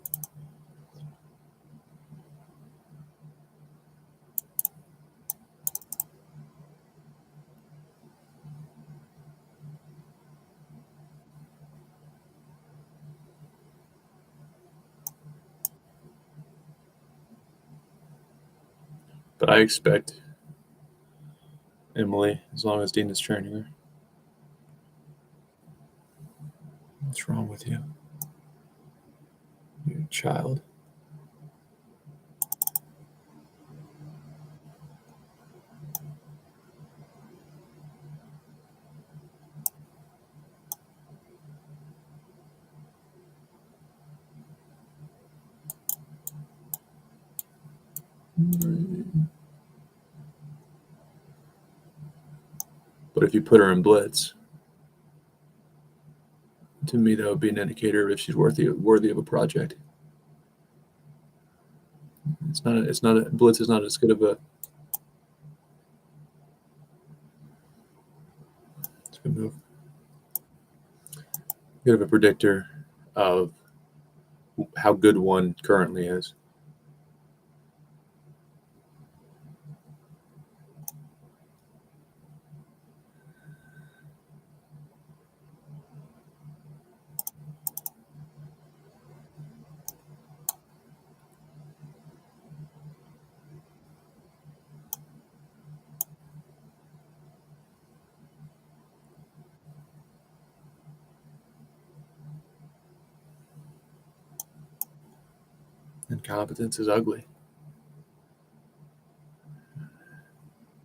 But I expect Emily, as long as Dina's training her. What's wrong with you? You child. But if you put her in blitz, to me that would be an indicator if she's worthy of a project. Blitz is not as good of a good move. Good of a predictor of how good one currently is. Incompetence is ugly.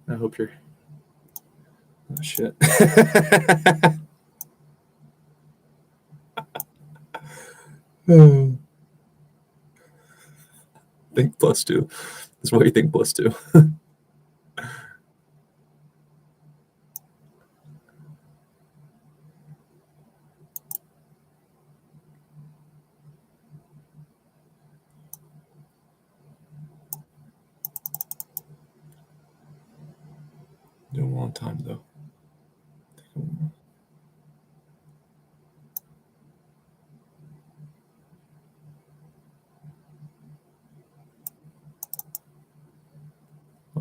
I hope you're. Oh, shit. Think +2. That's why you think +2. Been a long time though.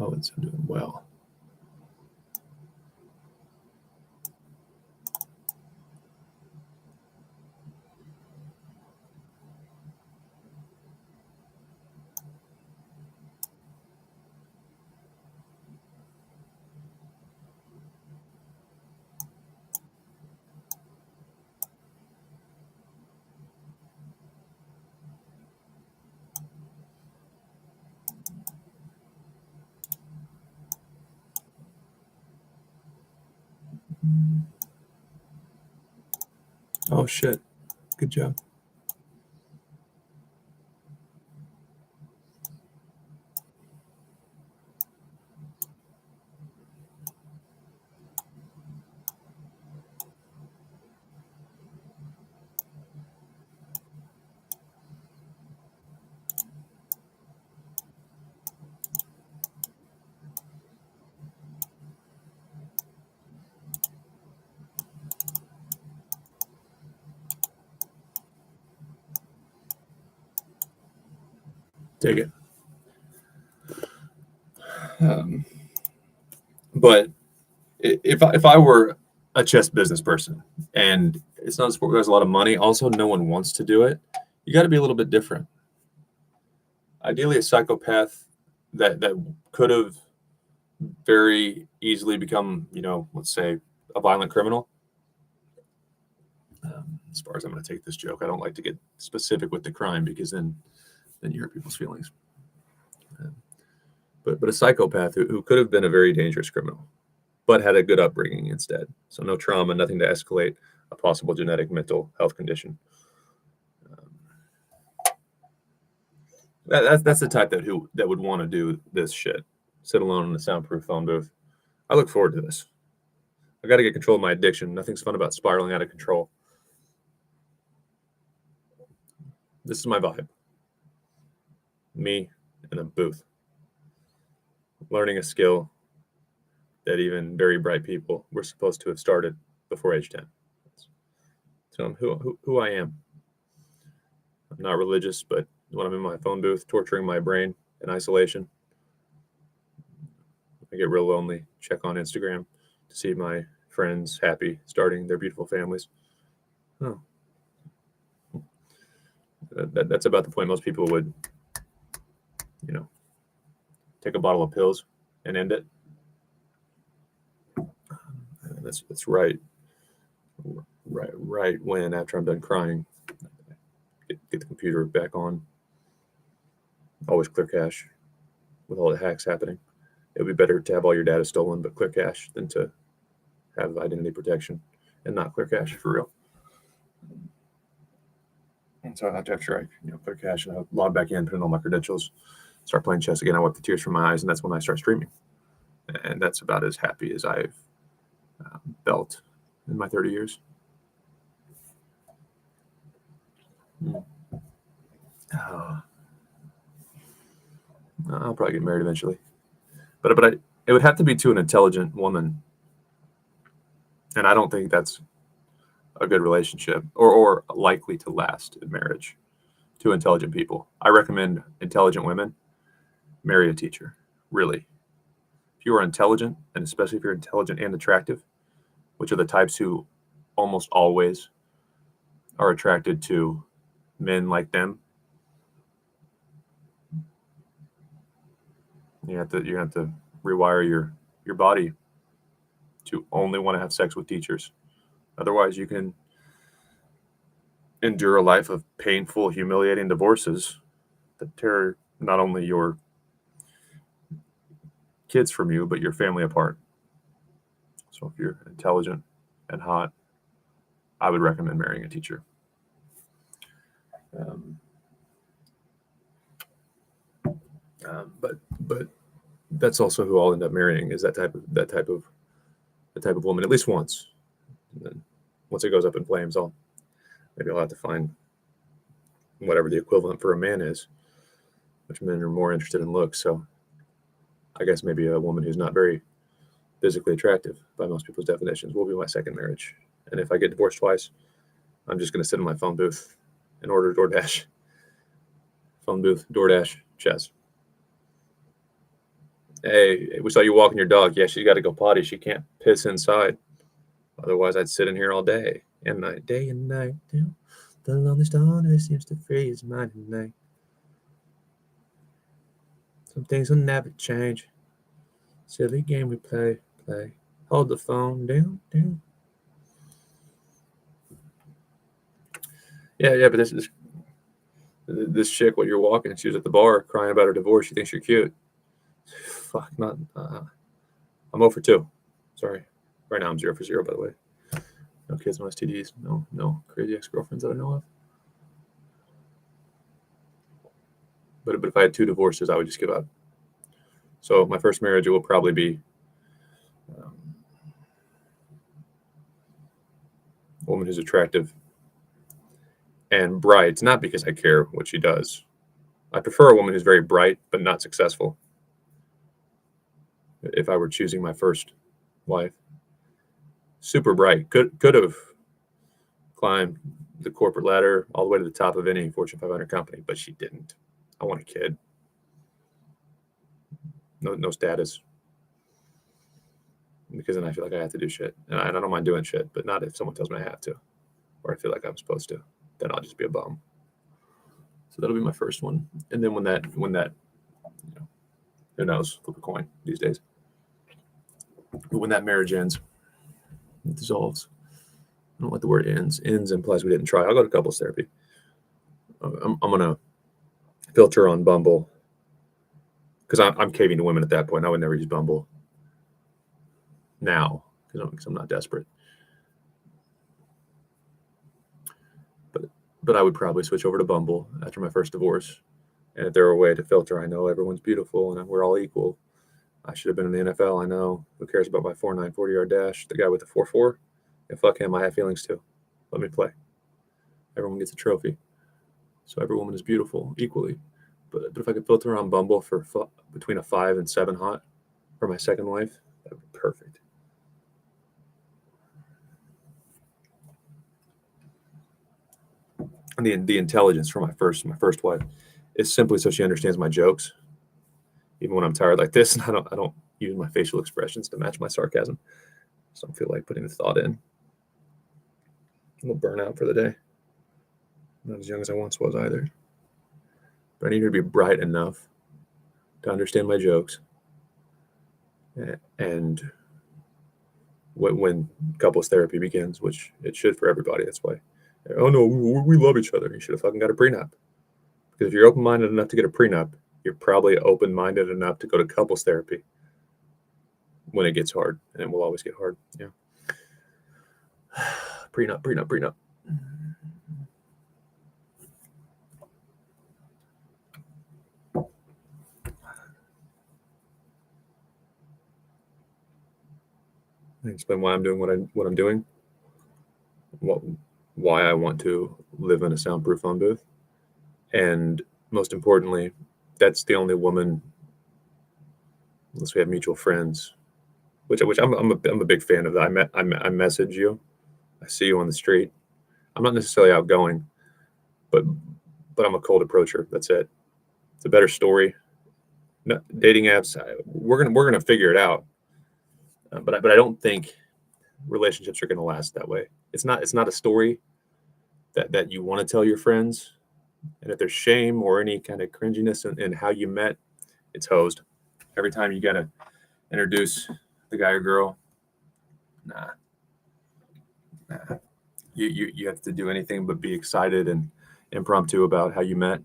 Oh, it's doing well. Oh shit. Good job. Take it. But if I were a chess business person and it's not a sport where there's a lot of money, also no one wants to do it, you got to be a little bit different. Ideally, a psychopath that could have very easily become, let's say, a violent criminal. As far as I'm going to take this joke, I don't like to get specific with the crime because then you hurt people's feelings. But a psychopath who could have been a very dangerous criminal, but had a good upbringing instead. So no trauma, nothing to escalate a possible genetic mental health condition. That's the type that would want to do this shit. Sit alone in a soundproof phone booth. I look forward to this. I got to get control of my addiction. Nothing's fun about spiraling out of control. This is my vibe. Me in a booth. Learning a skill that even very bright people were supposed to have started before age 10. Tell them who I am. I'm not religious, but when I'm in my phone booth torturing my brain in isolation, I get real lonely. Check on Instagram to see my friends happy, starting their beautiful families. Oh, that's about the point most people would, take a bottle of pills and end it. And that's right when after I'm done crying, get the computer back on. Always clear cache with all the hacks happening. It would be better to have all your data stolen but clear cache than to have identity protection and not clear cache for real. And so after I clear cache and I log back in, put in all my credentials, start playing chess again, I wipe the tears from my eyes, and that's when I start streaming. And that's about as happy as I've felt in my 30 years. I'll probably get married eventually, but it would have to be to an intelligent woman, and I don't think that's a good relationship or likely to last in marriage. To intelligent people, I recommend intelligent women marry a teacher. Really, if you are intelligent, and especially if you're intelligent and attractive, which are the types who almost always are attracted to men like them, you have to rewire your body to only want to have sex with teachers. Otherwise, you can endure a life of painful, humiliating divorces that tear not only your kids from you, but your family apart. So if you're intelligent and hot, I would recommend marrying a teacher. But that's also who I'll end up marrying, is that type of woman, at least once. And then once it goes up in flames, I'll have to find whatever the equivalent for a man is, which men are more interested in looks. So I guess maybe a woman who's not very physically attractive by most people's definitions will be my second marriage. And if I get divorced twice, I'm just going to sit in my phone booth and order DoorDash. Phone booth, DoorDash, chess. Hey, we saw you walking your dog. Yeah, she's got to go potty. She can't piss inside. Otherwise, I'd sit in here all day and night. Day and night. The lonely stoner seems to free his mind at night. Some things will never change. Silly game we play. Hold the phone down. Yeah, but this chick, while you're walking, she was at the bar crying about her divorce. She thinks you're cute. Fuck, not. I'm 0 for 2. Sorry. Right now I'm 0 for 0, by the way. No kids, no STDs, no crazy ex-girlfriends that I know of. But if I had 2 divorces, I would just give up. So my first marriage, it will probably be a woman who's attractive and bright, not because I care what she does. I prefer a woman who's very bright but not successful. If I were choosing my first wife, super bright, could have climbed the corporate ladder all the way to the top of any Fortune 500 company, but she didn't. I want a kid. No status. Because then I feel like I have to do shit. And I don't mind doing shit, but not if someone tells me I have to, or I feel like I'm supposed to. Then I'll just be a bum. So that'll be my first one. And then when that, who knows, flip a coin these days. But when that marriage ends, it dissolves. I don't like the word ends. Ends implies we didn't try. I'll go to couples therapy. I'm going to filter on Bumble because I'm caving to women at that point. I would never use Bumble now because I'm not desperate. But I would probably switch over to Bumble after my first divorce. And if there were a way to filter, I know everyone's beautiful and we're all equal. I should have been in the NFL. I know. Who cares about my 4.9 40-yard dash? The guy with the 4.4? Yeah, fuck him. I have feelings too. Let me play. Everyone gets a trophy. So every woman is beautiful equally. But if I could filter on Bumble for between a 5 and 7 hot for my second wife, that would be perfect. the intelligence for my first wife is simply so she understands my jokes, even when I'm tired like this, and I don't use my facial expressions to match my sarcasm. So I don't feel like putting the thought in. I'm a burnout for the day. Not as young as I once was either. But I need her to be bright enough to understand my jokes. And when couples therapy begins, which it should for everybody, that's why. Oh no, we love each other. You should have fucking got a prenup. Because if you're open-minded enough to get a prenup, you're probably open-minded enough to go to couples therapy when it gets hard, and it will always get hard. Yeah. Prenup. I explain why I'm doing what I'm doing. Why I want to live in a soundproof phone booth, and most importantly, that's the only woman, unless we have mutual friends, which I'm a big fan of that. I message you, I see you on the street. I'm not necessarily outgoing, but I'm a cold approacher. That's it. It's a better story. No, dating apps, we're gonna figure it out, but I don't think relationships are gonna last that way. It's not a story that you want to tell your friends, and if there's shame or any kind of cringiness in how you met, it's hosed. Every time you gotta introduce the guy or girl, nah. You have to do anything but be excited and impromptu about how you met.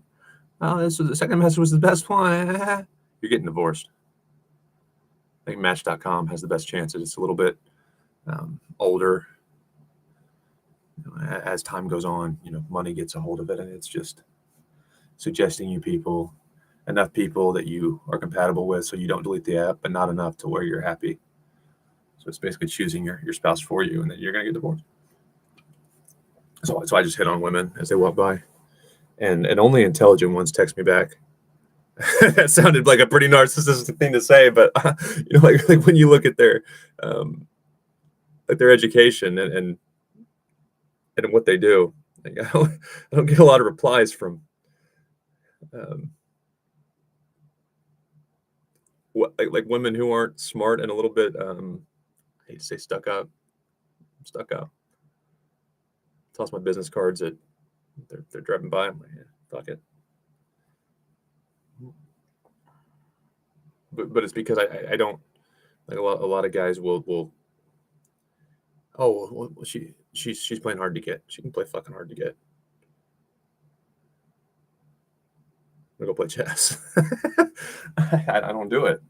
Oh, this was the second message was the best one. You're getting divorced. I think Match.com has the best chances. It's a little bit older. As time goes on, money gets a hold of it, and it's just suggesting enough people that you are compatible with, so you don't delete the app, but not enough to where you're happy. So it's basically choosing your spouse for you, and then you're gonna get divorced. So I just hit on women as they walk by, and only intelligent ones text me back. That sounded like a pretty narcissistic thing to say, but like when you look at their education and what they do, like, I don't get a lot of replies from like women who aren't smart and a little bit I hate to say stuck up. Toss my business cards at they're driving by. I'm like, yeah, fuck it. But it's because I don't like a lot of guys will. Oh well, she's playing hard to get. She can play fucking hard to get. I'm gonna go play chess. I don't do it.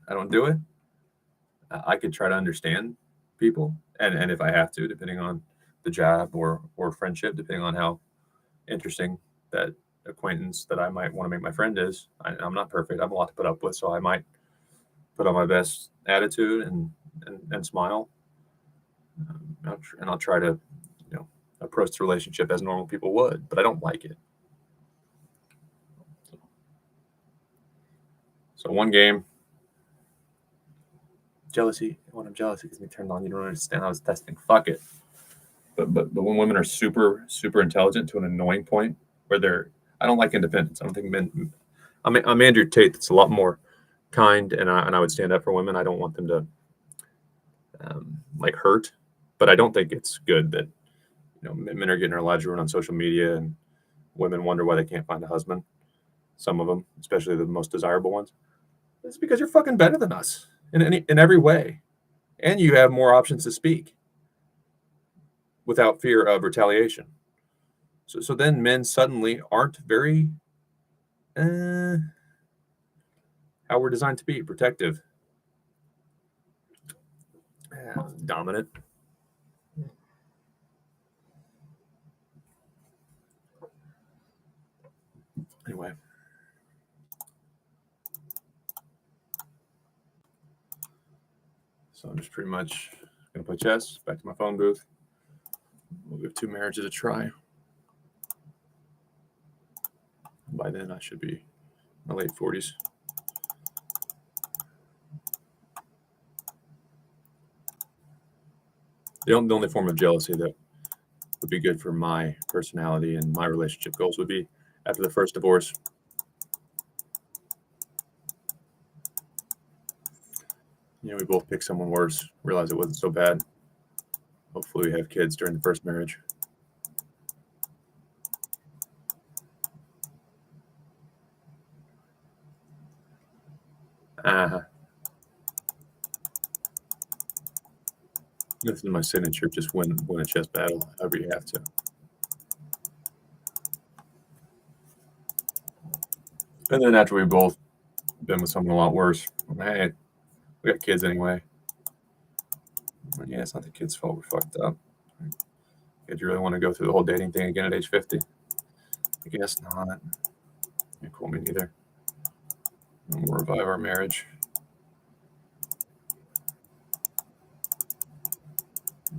I could try to understand people, and if I have to, depending on the job or friendship, depending on how interesting that acquaintance that I might want to make my friend is. I'm not perfect. I have a lot to put up with, so I might put on my best attitude and smile, and I'll try to approach the relationship as normal people would, but I don't like it. So one game, jealousy. When I'm jealous, it gets me turned on. You don't understand. I was testing. Fuck it. But when women are super intelligent to an annoying point where I don't like independence. I don't think men. I'm Andrew Tate. That's a lot more kind, and I would stand up for women. I don't want them to like hurt, but I don't think it's good that men are getting their lives ruined on social media, and women wonder why they can't find a husband. Some of them, especially the most desirable ones, it's because you're fucking better than us in every way, and you have more options to speak without fear of retaliation. So then men suddenly aren't very how we're designed to be, protective, dominant. Anyway. So I'm just pretty much going to play chess, back to my phone booth. We'll give 2 marriages a try. By then, I should be in my late 40s. The only form of jealousy that would be be good for my personality and my relationship goals would be after the first divorce. We both picked someone worse, realized it wasn't so bad. Hopefully we have kids during the first marriage. This is my signature. Just win a chess battle, however you have to. And then after we both been with someone a lot worse, hey, we got kids anyway. Yeah, it's not the kids' fault. We're fucked up. Did you really want to go through the whole dating thing again at age 50? I guess not. Yeah, cool, me neither. And we'll revive our marriage.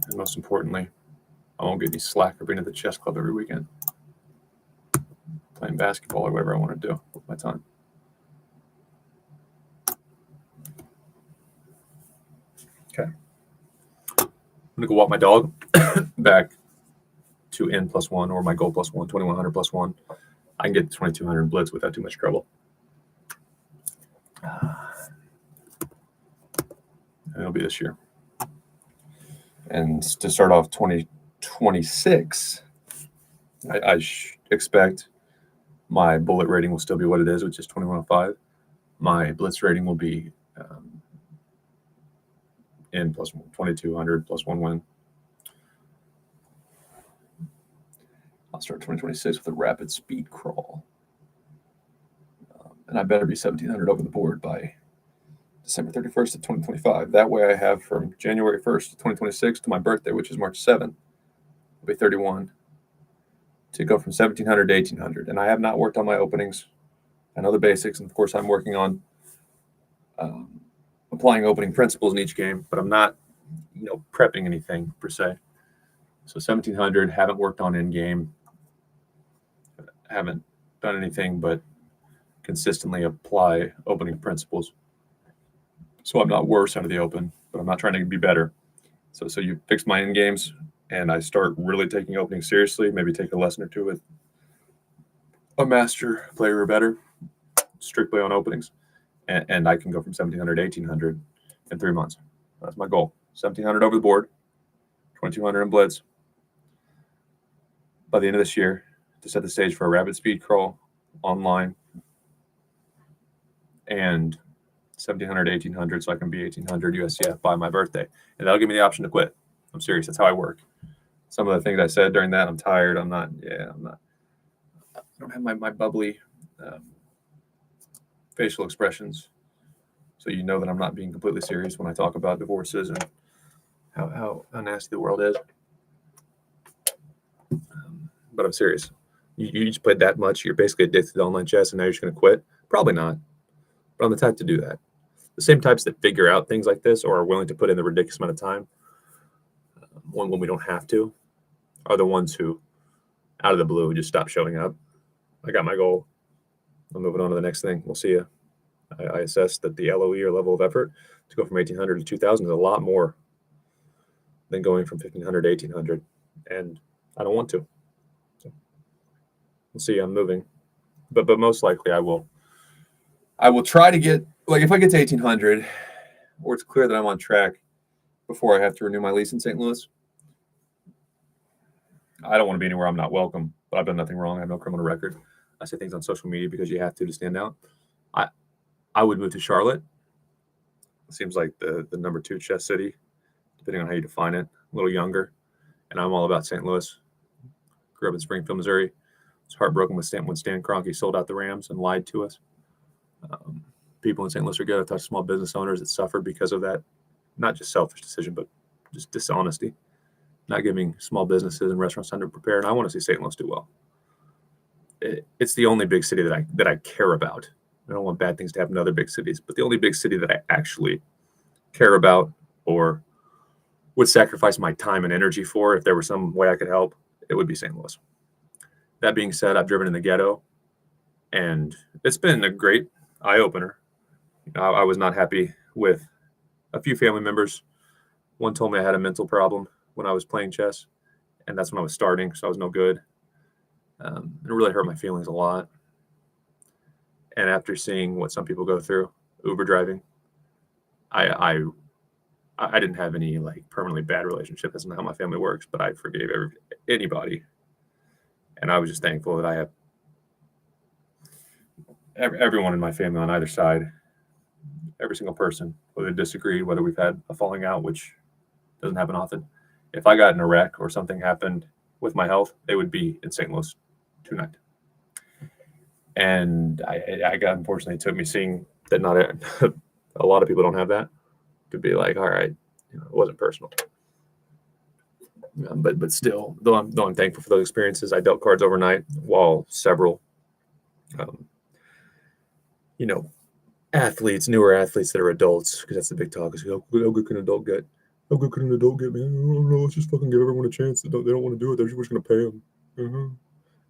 And most importantly, I won't get any slack for being at the chess club every weekend, playing basketball or whatever I want to do with my time. Okay. I'm going to go walk my dog back to N+1 or my goal +1, 2100 +1. I can get 2200 blitz without too much trouble. And it'll be this year. And to start off 2026, I expect my bullet rating will still be what it is, which is 2105. My blitz rating will be N+1, 2200 +1 win. I'll start 2026 with a rapid speed crawl. And I better be 1700 over the board by December 31st of 2025. That way I have from January 1st of 2026 to my birthday, which is March 7th, I'll be 31, to go from 1700 to 1800. And I have not worked on my openings. I know the basics. And of course, I'm working on applying opening principles in each game, but I'm not, prepping anything per se. So 1700, haven't worked on in game, haven't done anything but consistently apply opening principles. So I'm not worse out of the open, but I'm not trying to be better. So you fix my end games, and I start really taking opening seriously, maybe take a lesson or two with a master player or better, strictly on openings. And I can go from 1700 to 1800 in 3 months. That's my goal. 1700 over the board, 2200 in blitz. By the end of this year, to set the stage for a rapid speed crawl online, and 1700 to 1800, so I can be 1800 USCF by my birthday. And that'll give me the option to quit. I'm serious. That's how I work. Some of the things I said during that, I'm tired. I don't have my bubbly facial expressions. So you know that I'm not being completely serious when I talk about divorces and how nasty the world is. But I'm serious. You just played that much. You're basically addicted to online chess, and now you're just going to quit? Probably not. But I'm the type to do that. The same types that figure out things like this or are willing to put in the ridiculous amount of time, when we don't have to, are the ones who, out of the blue, just stop showing up. I got my goal. I'm moving on to the next thing. We'll see you. I assess that the LOE, or level of effort, to go from 1800 to 2000 is a lot more than going from 1500 to 1800. And I don't want to. So we'll see. I'm moving. But most likely I will try to get, if I get to 1800, or it's clear that I'm on track before I have to renew my lease in St. Louis, I don't want to be anywhere I'm not welcome, but I've done nothing wrong. I have no criminal record. I say things on social media because you have to stand out. I would move to Charlotte. It seems like the number 2 chess city, depending on how you define it, a little younger. And I'm all about St. Louis. Grew up in Springfield, Missouri. I was heartbroken when Stan Kroenke sold out the Rams and lied to us. People in St. Louis are good. I've talked to small business owners that suffered because of that. Not just selfish decision, but just dishonesty. Not giving small businesses and restaurants time to prepare. And I want to see St. Louis do well. It's the only big city that I care about. I don't want bad things to happen to other big cities, but the only big city that I actually care about or would sacrifice my time and energy for, if there was some way I could help, it would be St. Louis. That being said, I've driven in the ghetto, and it's been a great eye-opener. I was not happy with a few family members. One told me I had a mental problem when I was playing chess, and that's when I was starting, so I was no good. It really hurt my feelings a lot. And after seeing what some people go through, Uber driving, I didn't have any like permanently bad relationship. That's not how my family works, but I forgave anybody, and I was just thankful that I have everyone in my family on either side, every single person, whether they disagree, whether we've had a falling out, which doesn't happen often. If I got in a wreck or something happened with my health, they would be in St. Louis tonight. And I got, unfortunately, it took me seeing that not a lot of people don't have that to be like, all right, it wasn't personal. But still, though I'm thankful for those experiences, I dealt cards overnight while several, athletes, newer athletes that are adults, because that's the big talk, is how good can an adult get? How good can an adult get, man? I don't know. Let's just fucking give everyone a chance. They don't want to do it. They're just going to pay them. Mm-hmm.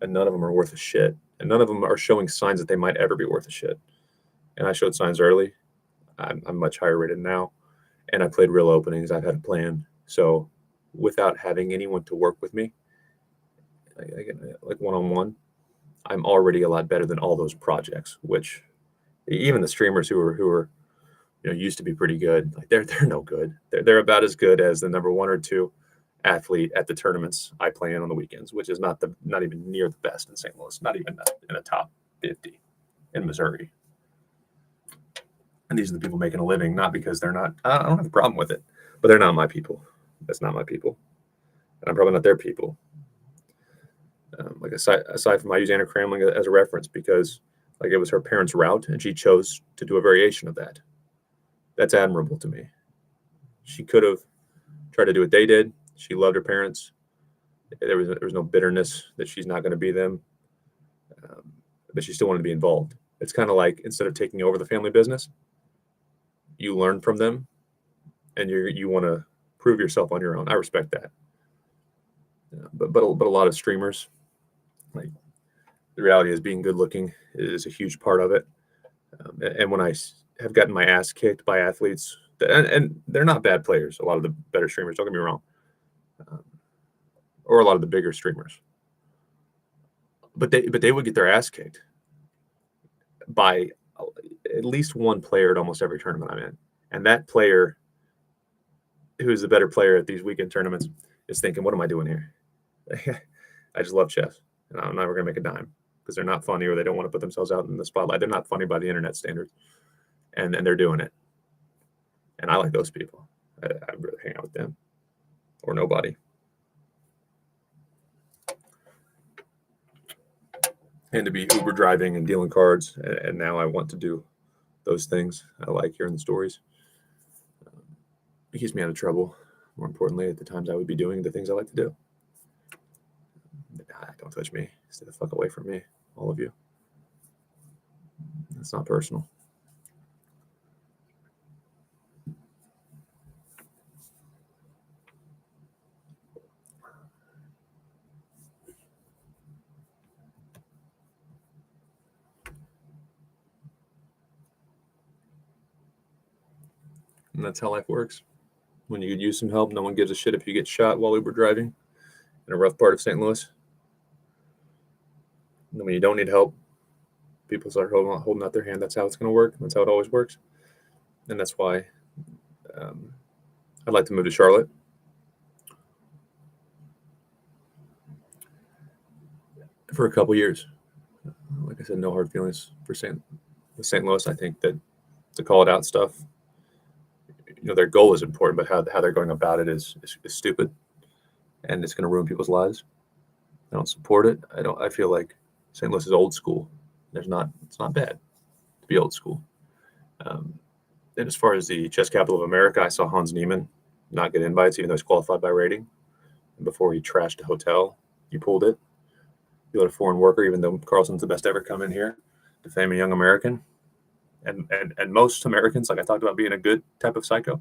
And none of them are worth a shit. And none of them are showing signs that they might ever be worth a shit. And I showed signs early. I'm much higher rated now. And I played real openings. I've had a plan. So without having anyone to work with me, like one-on-one, I'm already a lot better than all those projects, which even the streamers who are used to be pretty good, like they're no good. They're about as good as the number 1 or 2 athlete at the tournaments I play in on the weekends, which is not even near the best in St. Louis, not even in the top 50 in Missouri. And these are the people making a living, not because they're not. I don't have a problem with it, but they're not my people. That's not my people, and I'm probably not their people. Like aside from I use Anna Cramling as a reference because like it was her parents' route, and she chose to do a variation of that. That's admirable to me. She could have tried to do what they did. She loved her parents. There was no bitterness that she's not going to be them, but she still wanted to be involved. It's kind of like instead of taking over the family business, you learn from them, and you want to prove yourself on your own. I respect that. But a lot of streamers, like the reality is being good looking is a huge part of it. And when I have gotten my ass kicked by athletes, and they're not bad players, a lot of the better streamers, don't get me wrong, or a lot of the bigger streamers, but they would get their ass kicked by at least one player at almost every tournament I'm in. And that player, who is the better player at these weekend tournaments, is thinking, what am I doing here? I just love chess, and I'm never going to make a dime because they're not funny or they don't want to put themselves out in the spotlight. They're not funny by the internet standards, and they're doing it. And I like those people. I'd rather hang out with them or nobody. And to be Uber driving and dealing cards, and now I want to do those things. I like hearing the stories. It keeps me out of trouble. More importantly, at the times I would be doing the things I like to do. Don't touch me. Stay the fuck away from me, all of you. It's not personal. And that's how life works. When you could use some help, no one gives a shit if you get shot while Uber driving in a rough part of St. Louis. And when you don't need help, people start holding out their hand. That's how it's going to work. That's how it always works. And that's why I'd like to move to Charlotte. For a couple years. Like I said, no hard feelings for St. Louis. I think that to call it out stuff, their goal is important, but how they're going about it is stupid, and it's going to ruin people's lives. I don't support it. I feel like St. Louis is old school. It's not bad to be old school. And as far as the chess capital of America, I saw Hans Niemann not get invites, even though he's qualified by rating. And before he trashed a hotel, he pulled it. You let a foreign worker, even though Carlsen's the best ever come in here, defame a young American. And most Americans, like I talked about being a good type of psycho,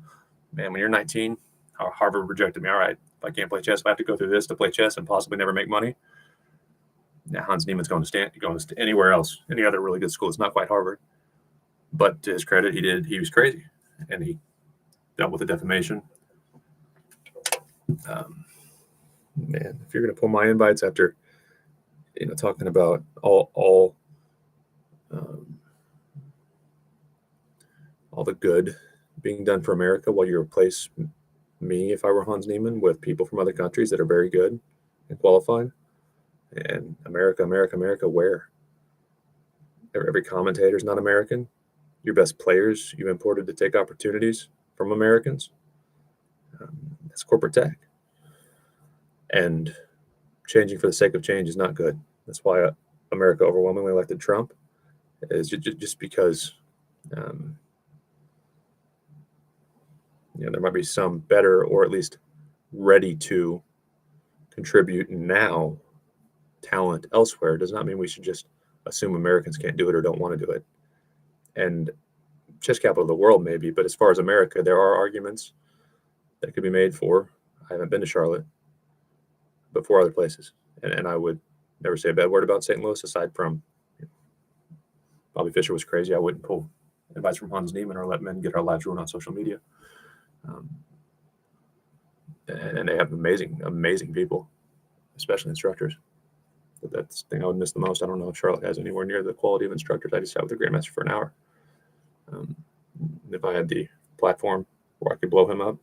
man, when you're 19, Harvard rejected me. All right, if I can't play chess, if I have to go through this to play chess and possibly never make money. Now Hans Niemann's going to anywhere else, any other really good school. It's not quite Harvard. But to his credit, he was crazy. And he dealt with the defamation. Man, if you're gonna pull my invites after talking about all the good being done for America, while you replace me, if I were Hans Niemann, with people from other countries that are very good and qualified, and America, where every commentator is not American. Your best players you imported to take opportunities from Americans. That's corporate tech. And changing for the sake of change is not good. That's why America overwhelmingly elected Trump, is just because there might be some better, or at least ready to contribute now, talent elsewhere. Does not mean we should just assume Americans can't do it or don't want to do it. And chess capital of the world, maybe, but as far as America, there are arguments that could be made for. I haven't been to Charlotte, but for other places. And I would never say a bad word about St. Louis, aside from Bobby Fischer was crazy. I wouldn't pull advice from Hans Niemann or let men get our lives ruined on social media. And they have amazing people, especially instructors. But that's the thing I would miss the most. I don't know if Charlotte has anywhere near the quality of instructors I just sat with the Grandmaster for an hour. If I had the platform where I could blow him up,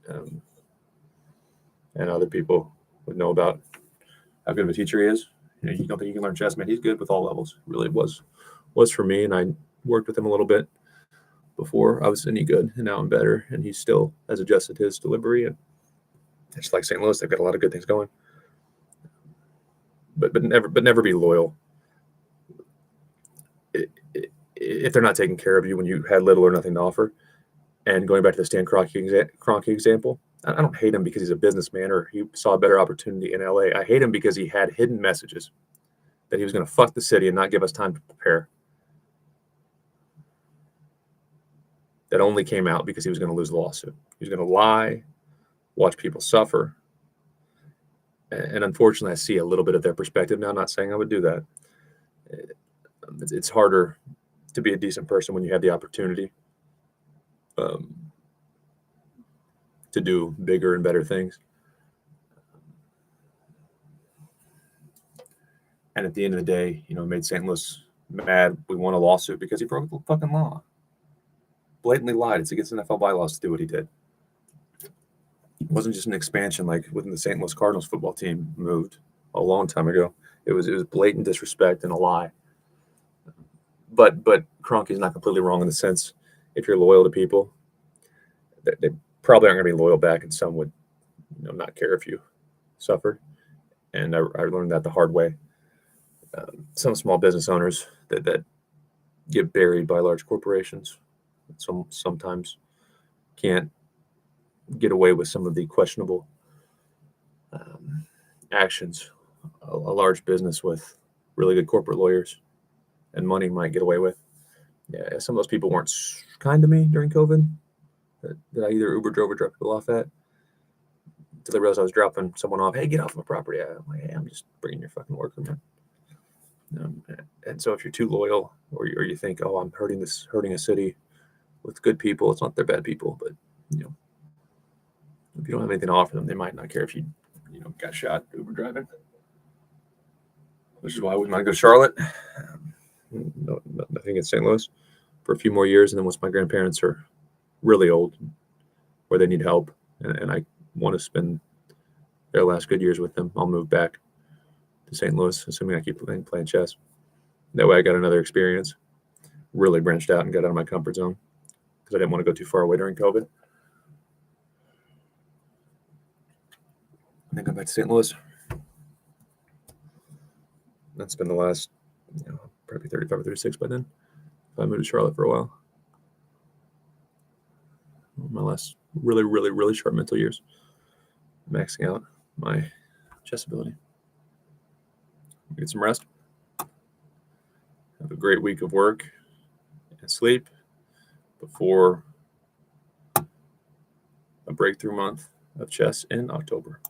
and other people would know about how good of a teacher he is. You don't think you can learn chess, man? He's good with all levels. Really was for me, and I worked with him a little bit before I was any good, and now I'm better. And he still has adjusted his delivery, and just like St. Louis, they've got a lot of good things going. But never be loyal. If they're not taking care of you when you had little or nothing to offer. And going back to the Stan Kroenke example, I don't hate him because he's a businessman or he saw a better opportunity in LA. I hate him because he had hidden messages that he was going to fuck the city and not give us time to prepare. That only came out because he was going to lose the lawsuit. He was going to lie, watch people suffer. And unfortunately, I see a little bit of their perspective now. I'm not saying I would do that. It's harder to be a decent person when you have the opportunity to do bigger and better things. And at the end of the day, made St. Louis mad. We won a lawsuit because he broke the fucking law. Blatantly lied. It's against NFL bylaws to do what he did. It wasn't just an expansion like within the St. Louis Cardinals football team moved a long time ago. It was blatant disrespect and a lie. But Kroenke is not completely wrong in the sense, if you're loyal to people, they probably aren't going to be loyal back, and some would not care if you suffered. And I learned that the hard way. Some small business owners that get buried by large corporations sometimes can't get away with some of the questionable actions a large business with really good corporate lawyers and money might get away with. Yeah, some of those people weren't kind to me during COVID that I either Uber drove or dropped people off at, until they realized I was dropping someone off. Hey, get off my property. I'm like, hey, I'm just bringing your fucking worker, man. And so if you're too loyal, or you think, oh, I'm hurting a city with good people, it's not they're bad people, but if you don't have anything to offer them, they might not care if you got shot Uber driving. Which is why I wouldn't mind go to Charlotte. Nothing against St. Louis for a few more years, and then once my grandparents are really old, where they need help, and I want to spend their last good years with them, I'll move back to St. Louis, assuming I keep playing chess. That way I got another experience, really branched out and got out of my comfort zone because I didn't want to go too far away during COVID. And then come back to St. Louis. That's been the last, probably 35 or 36 by then. I moved to Charlotte for a while. My last really, really, really short mental years, maxing out my chess ability. Get some rest. Have a great week of work and sleep before a breakthrough month of chess in October.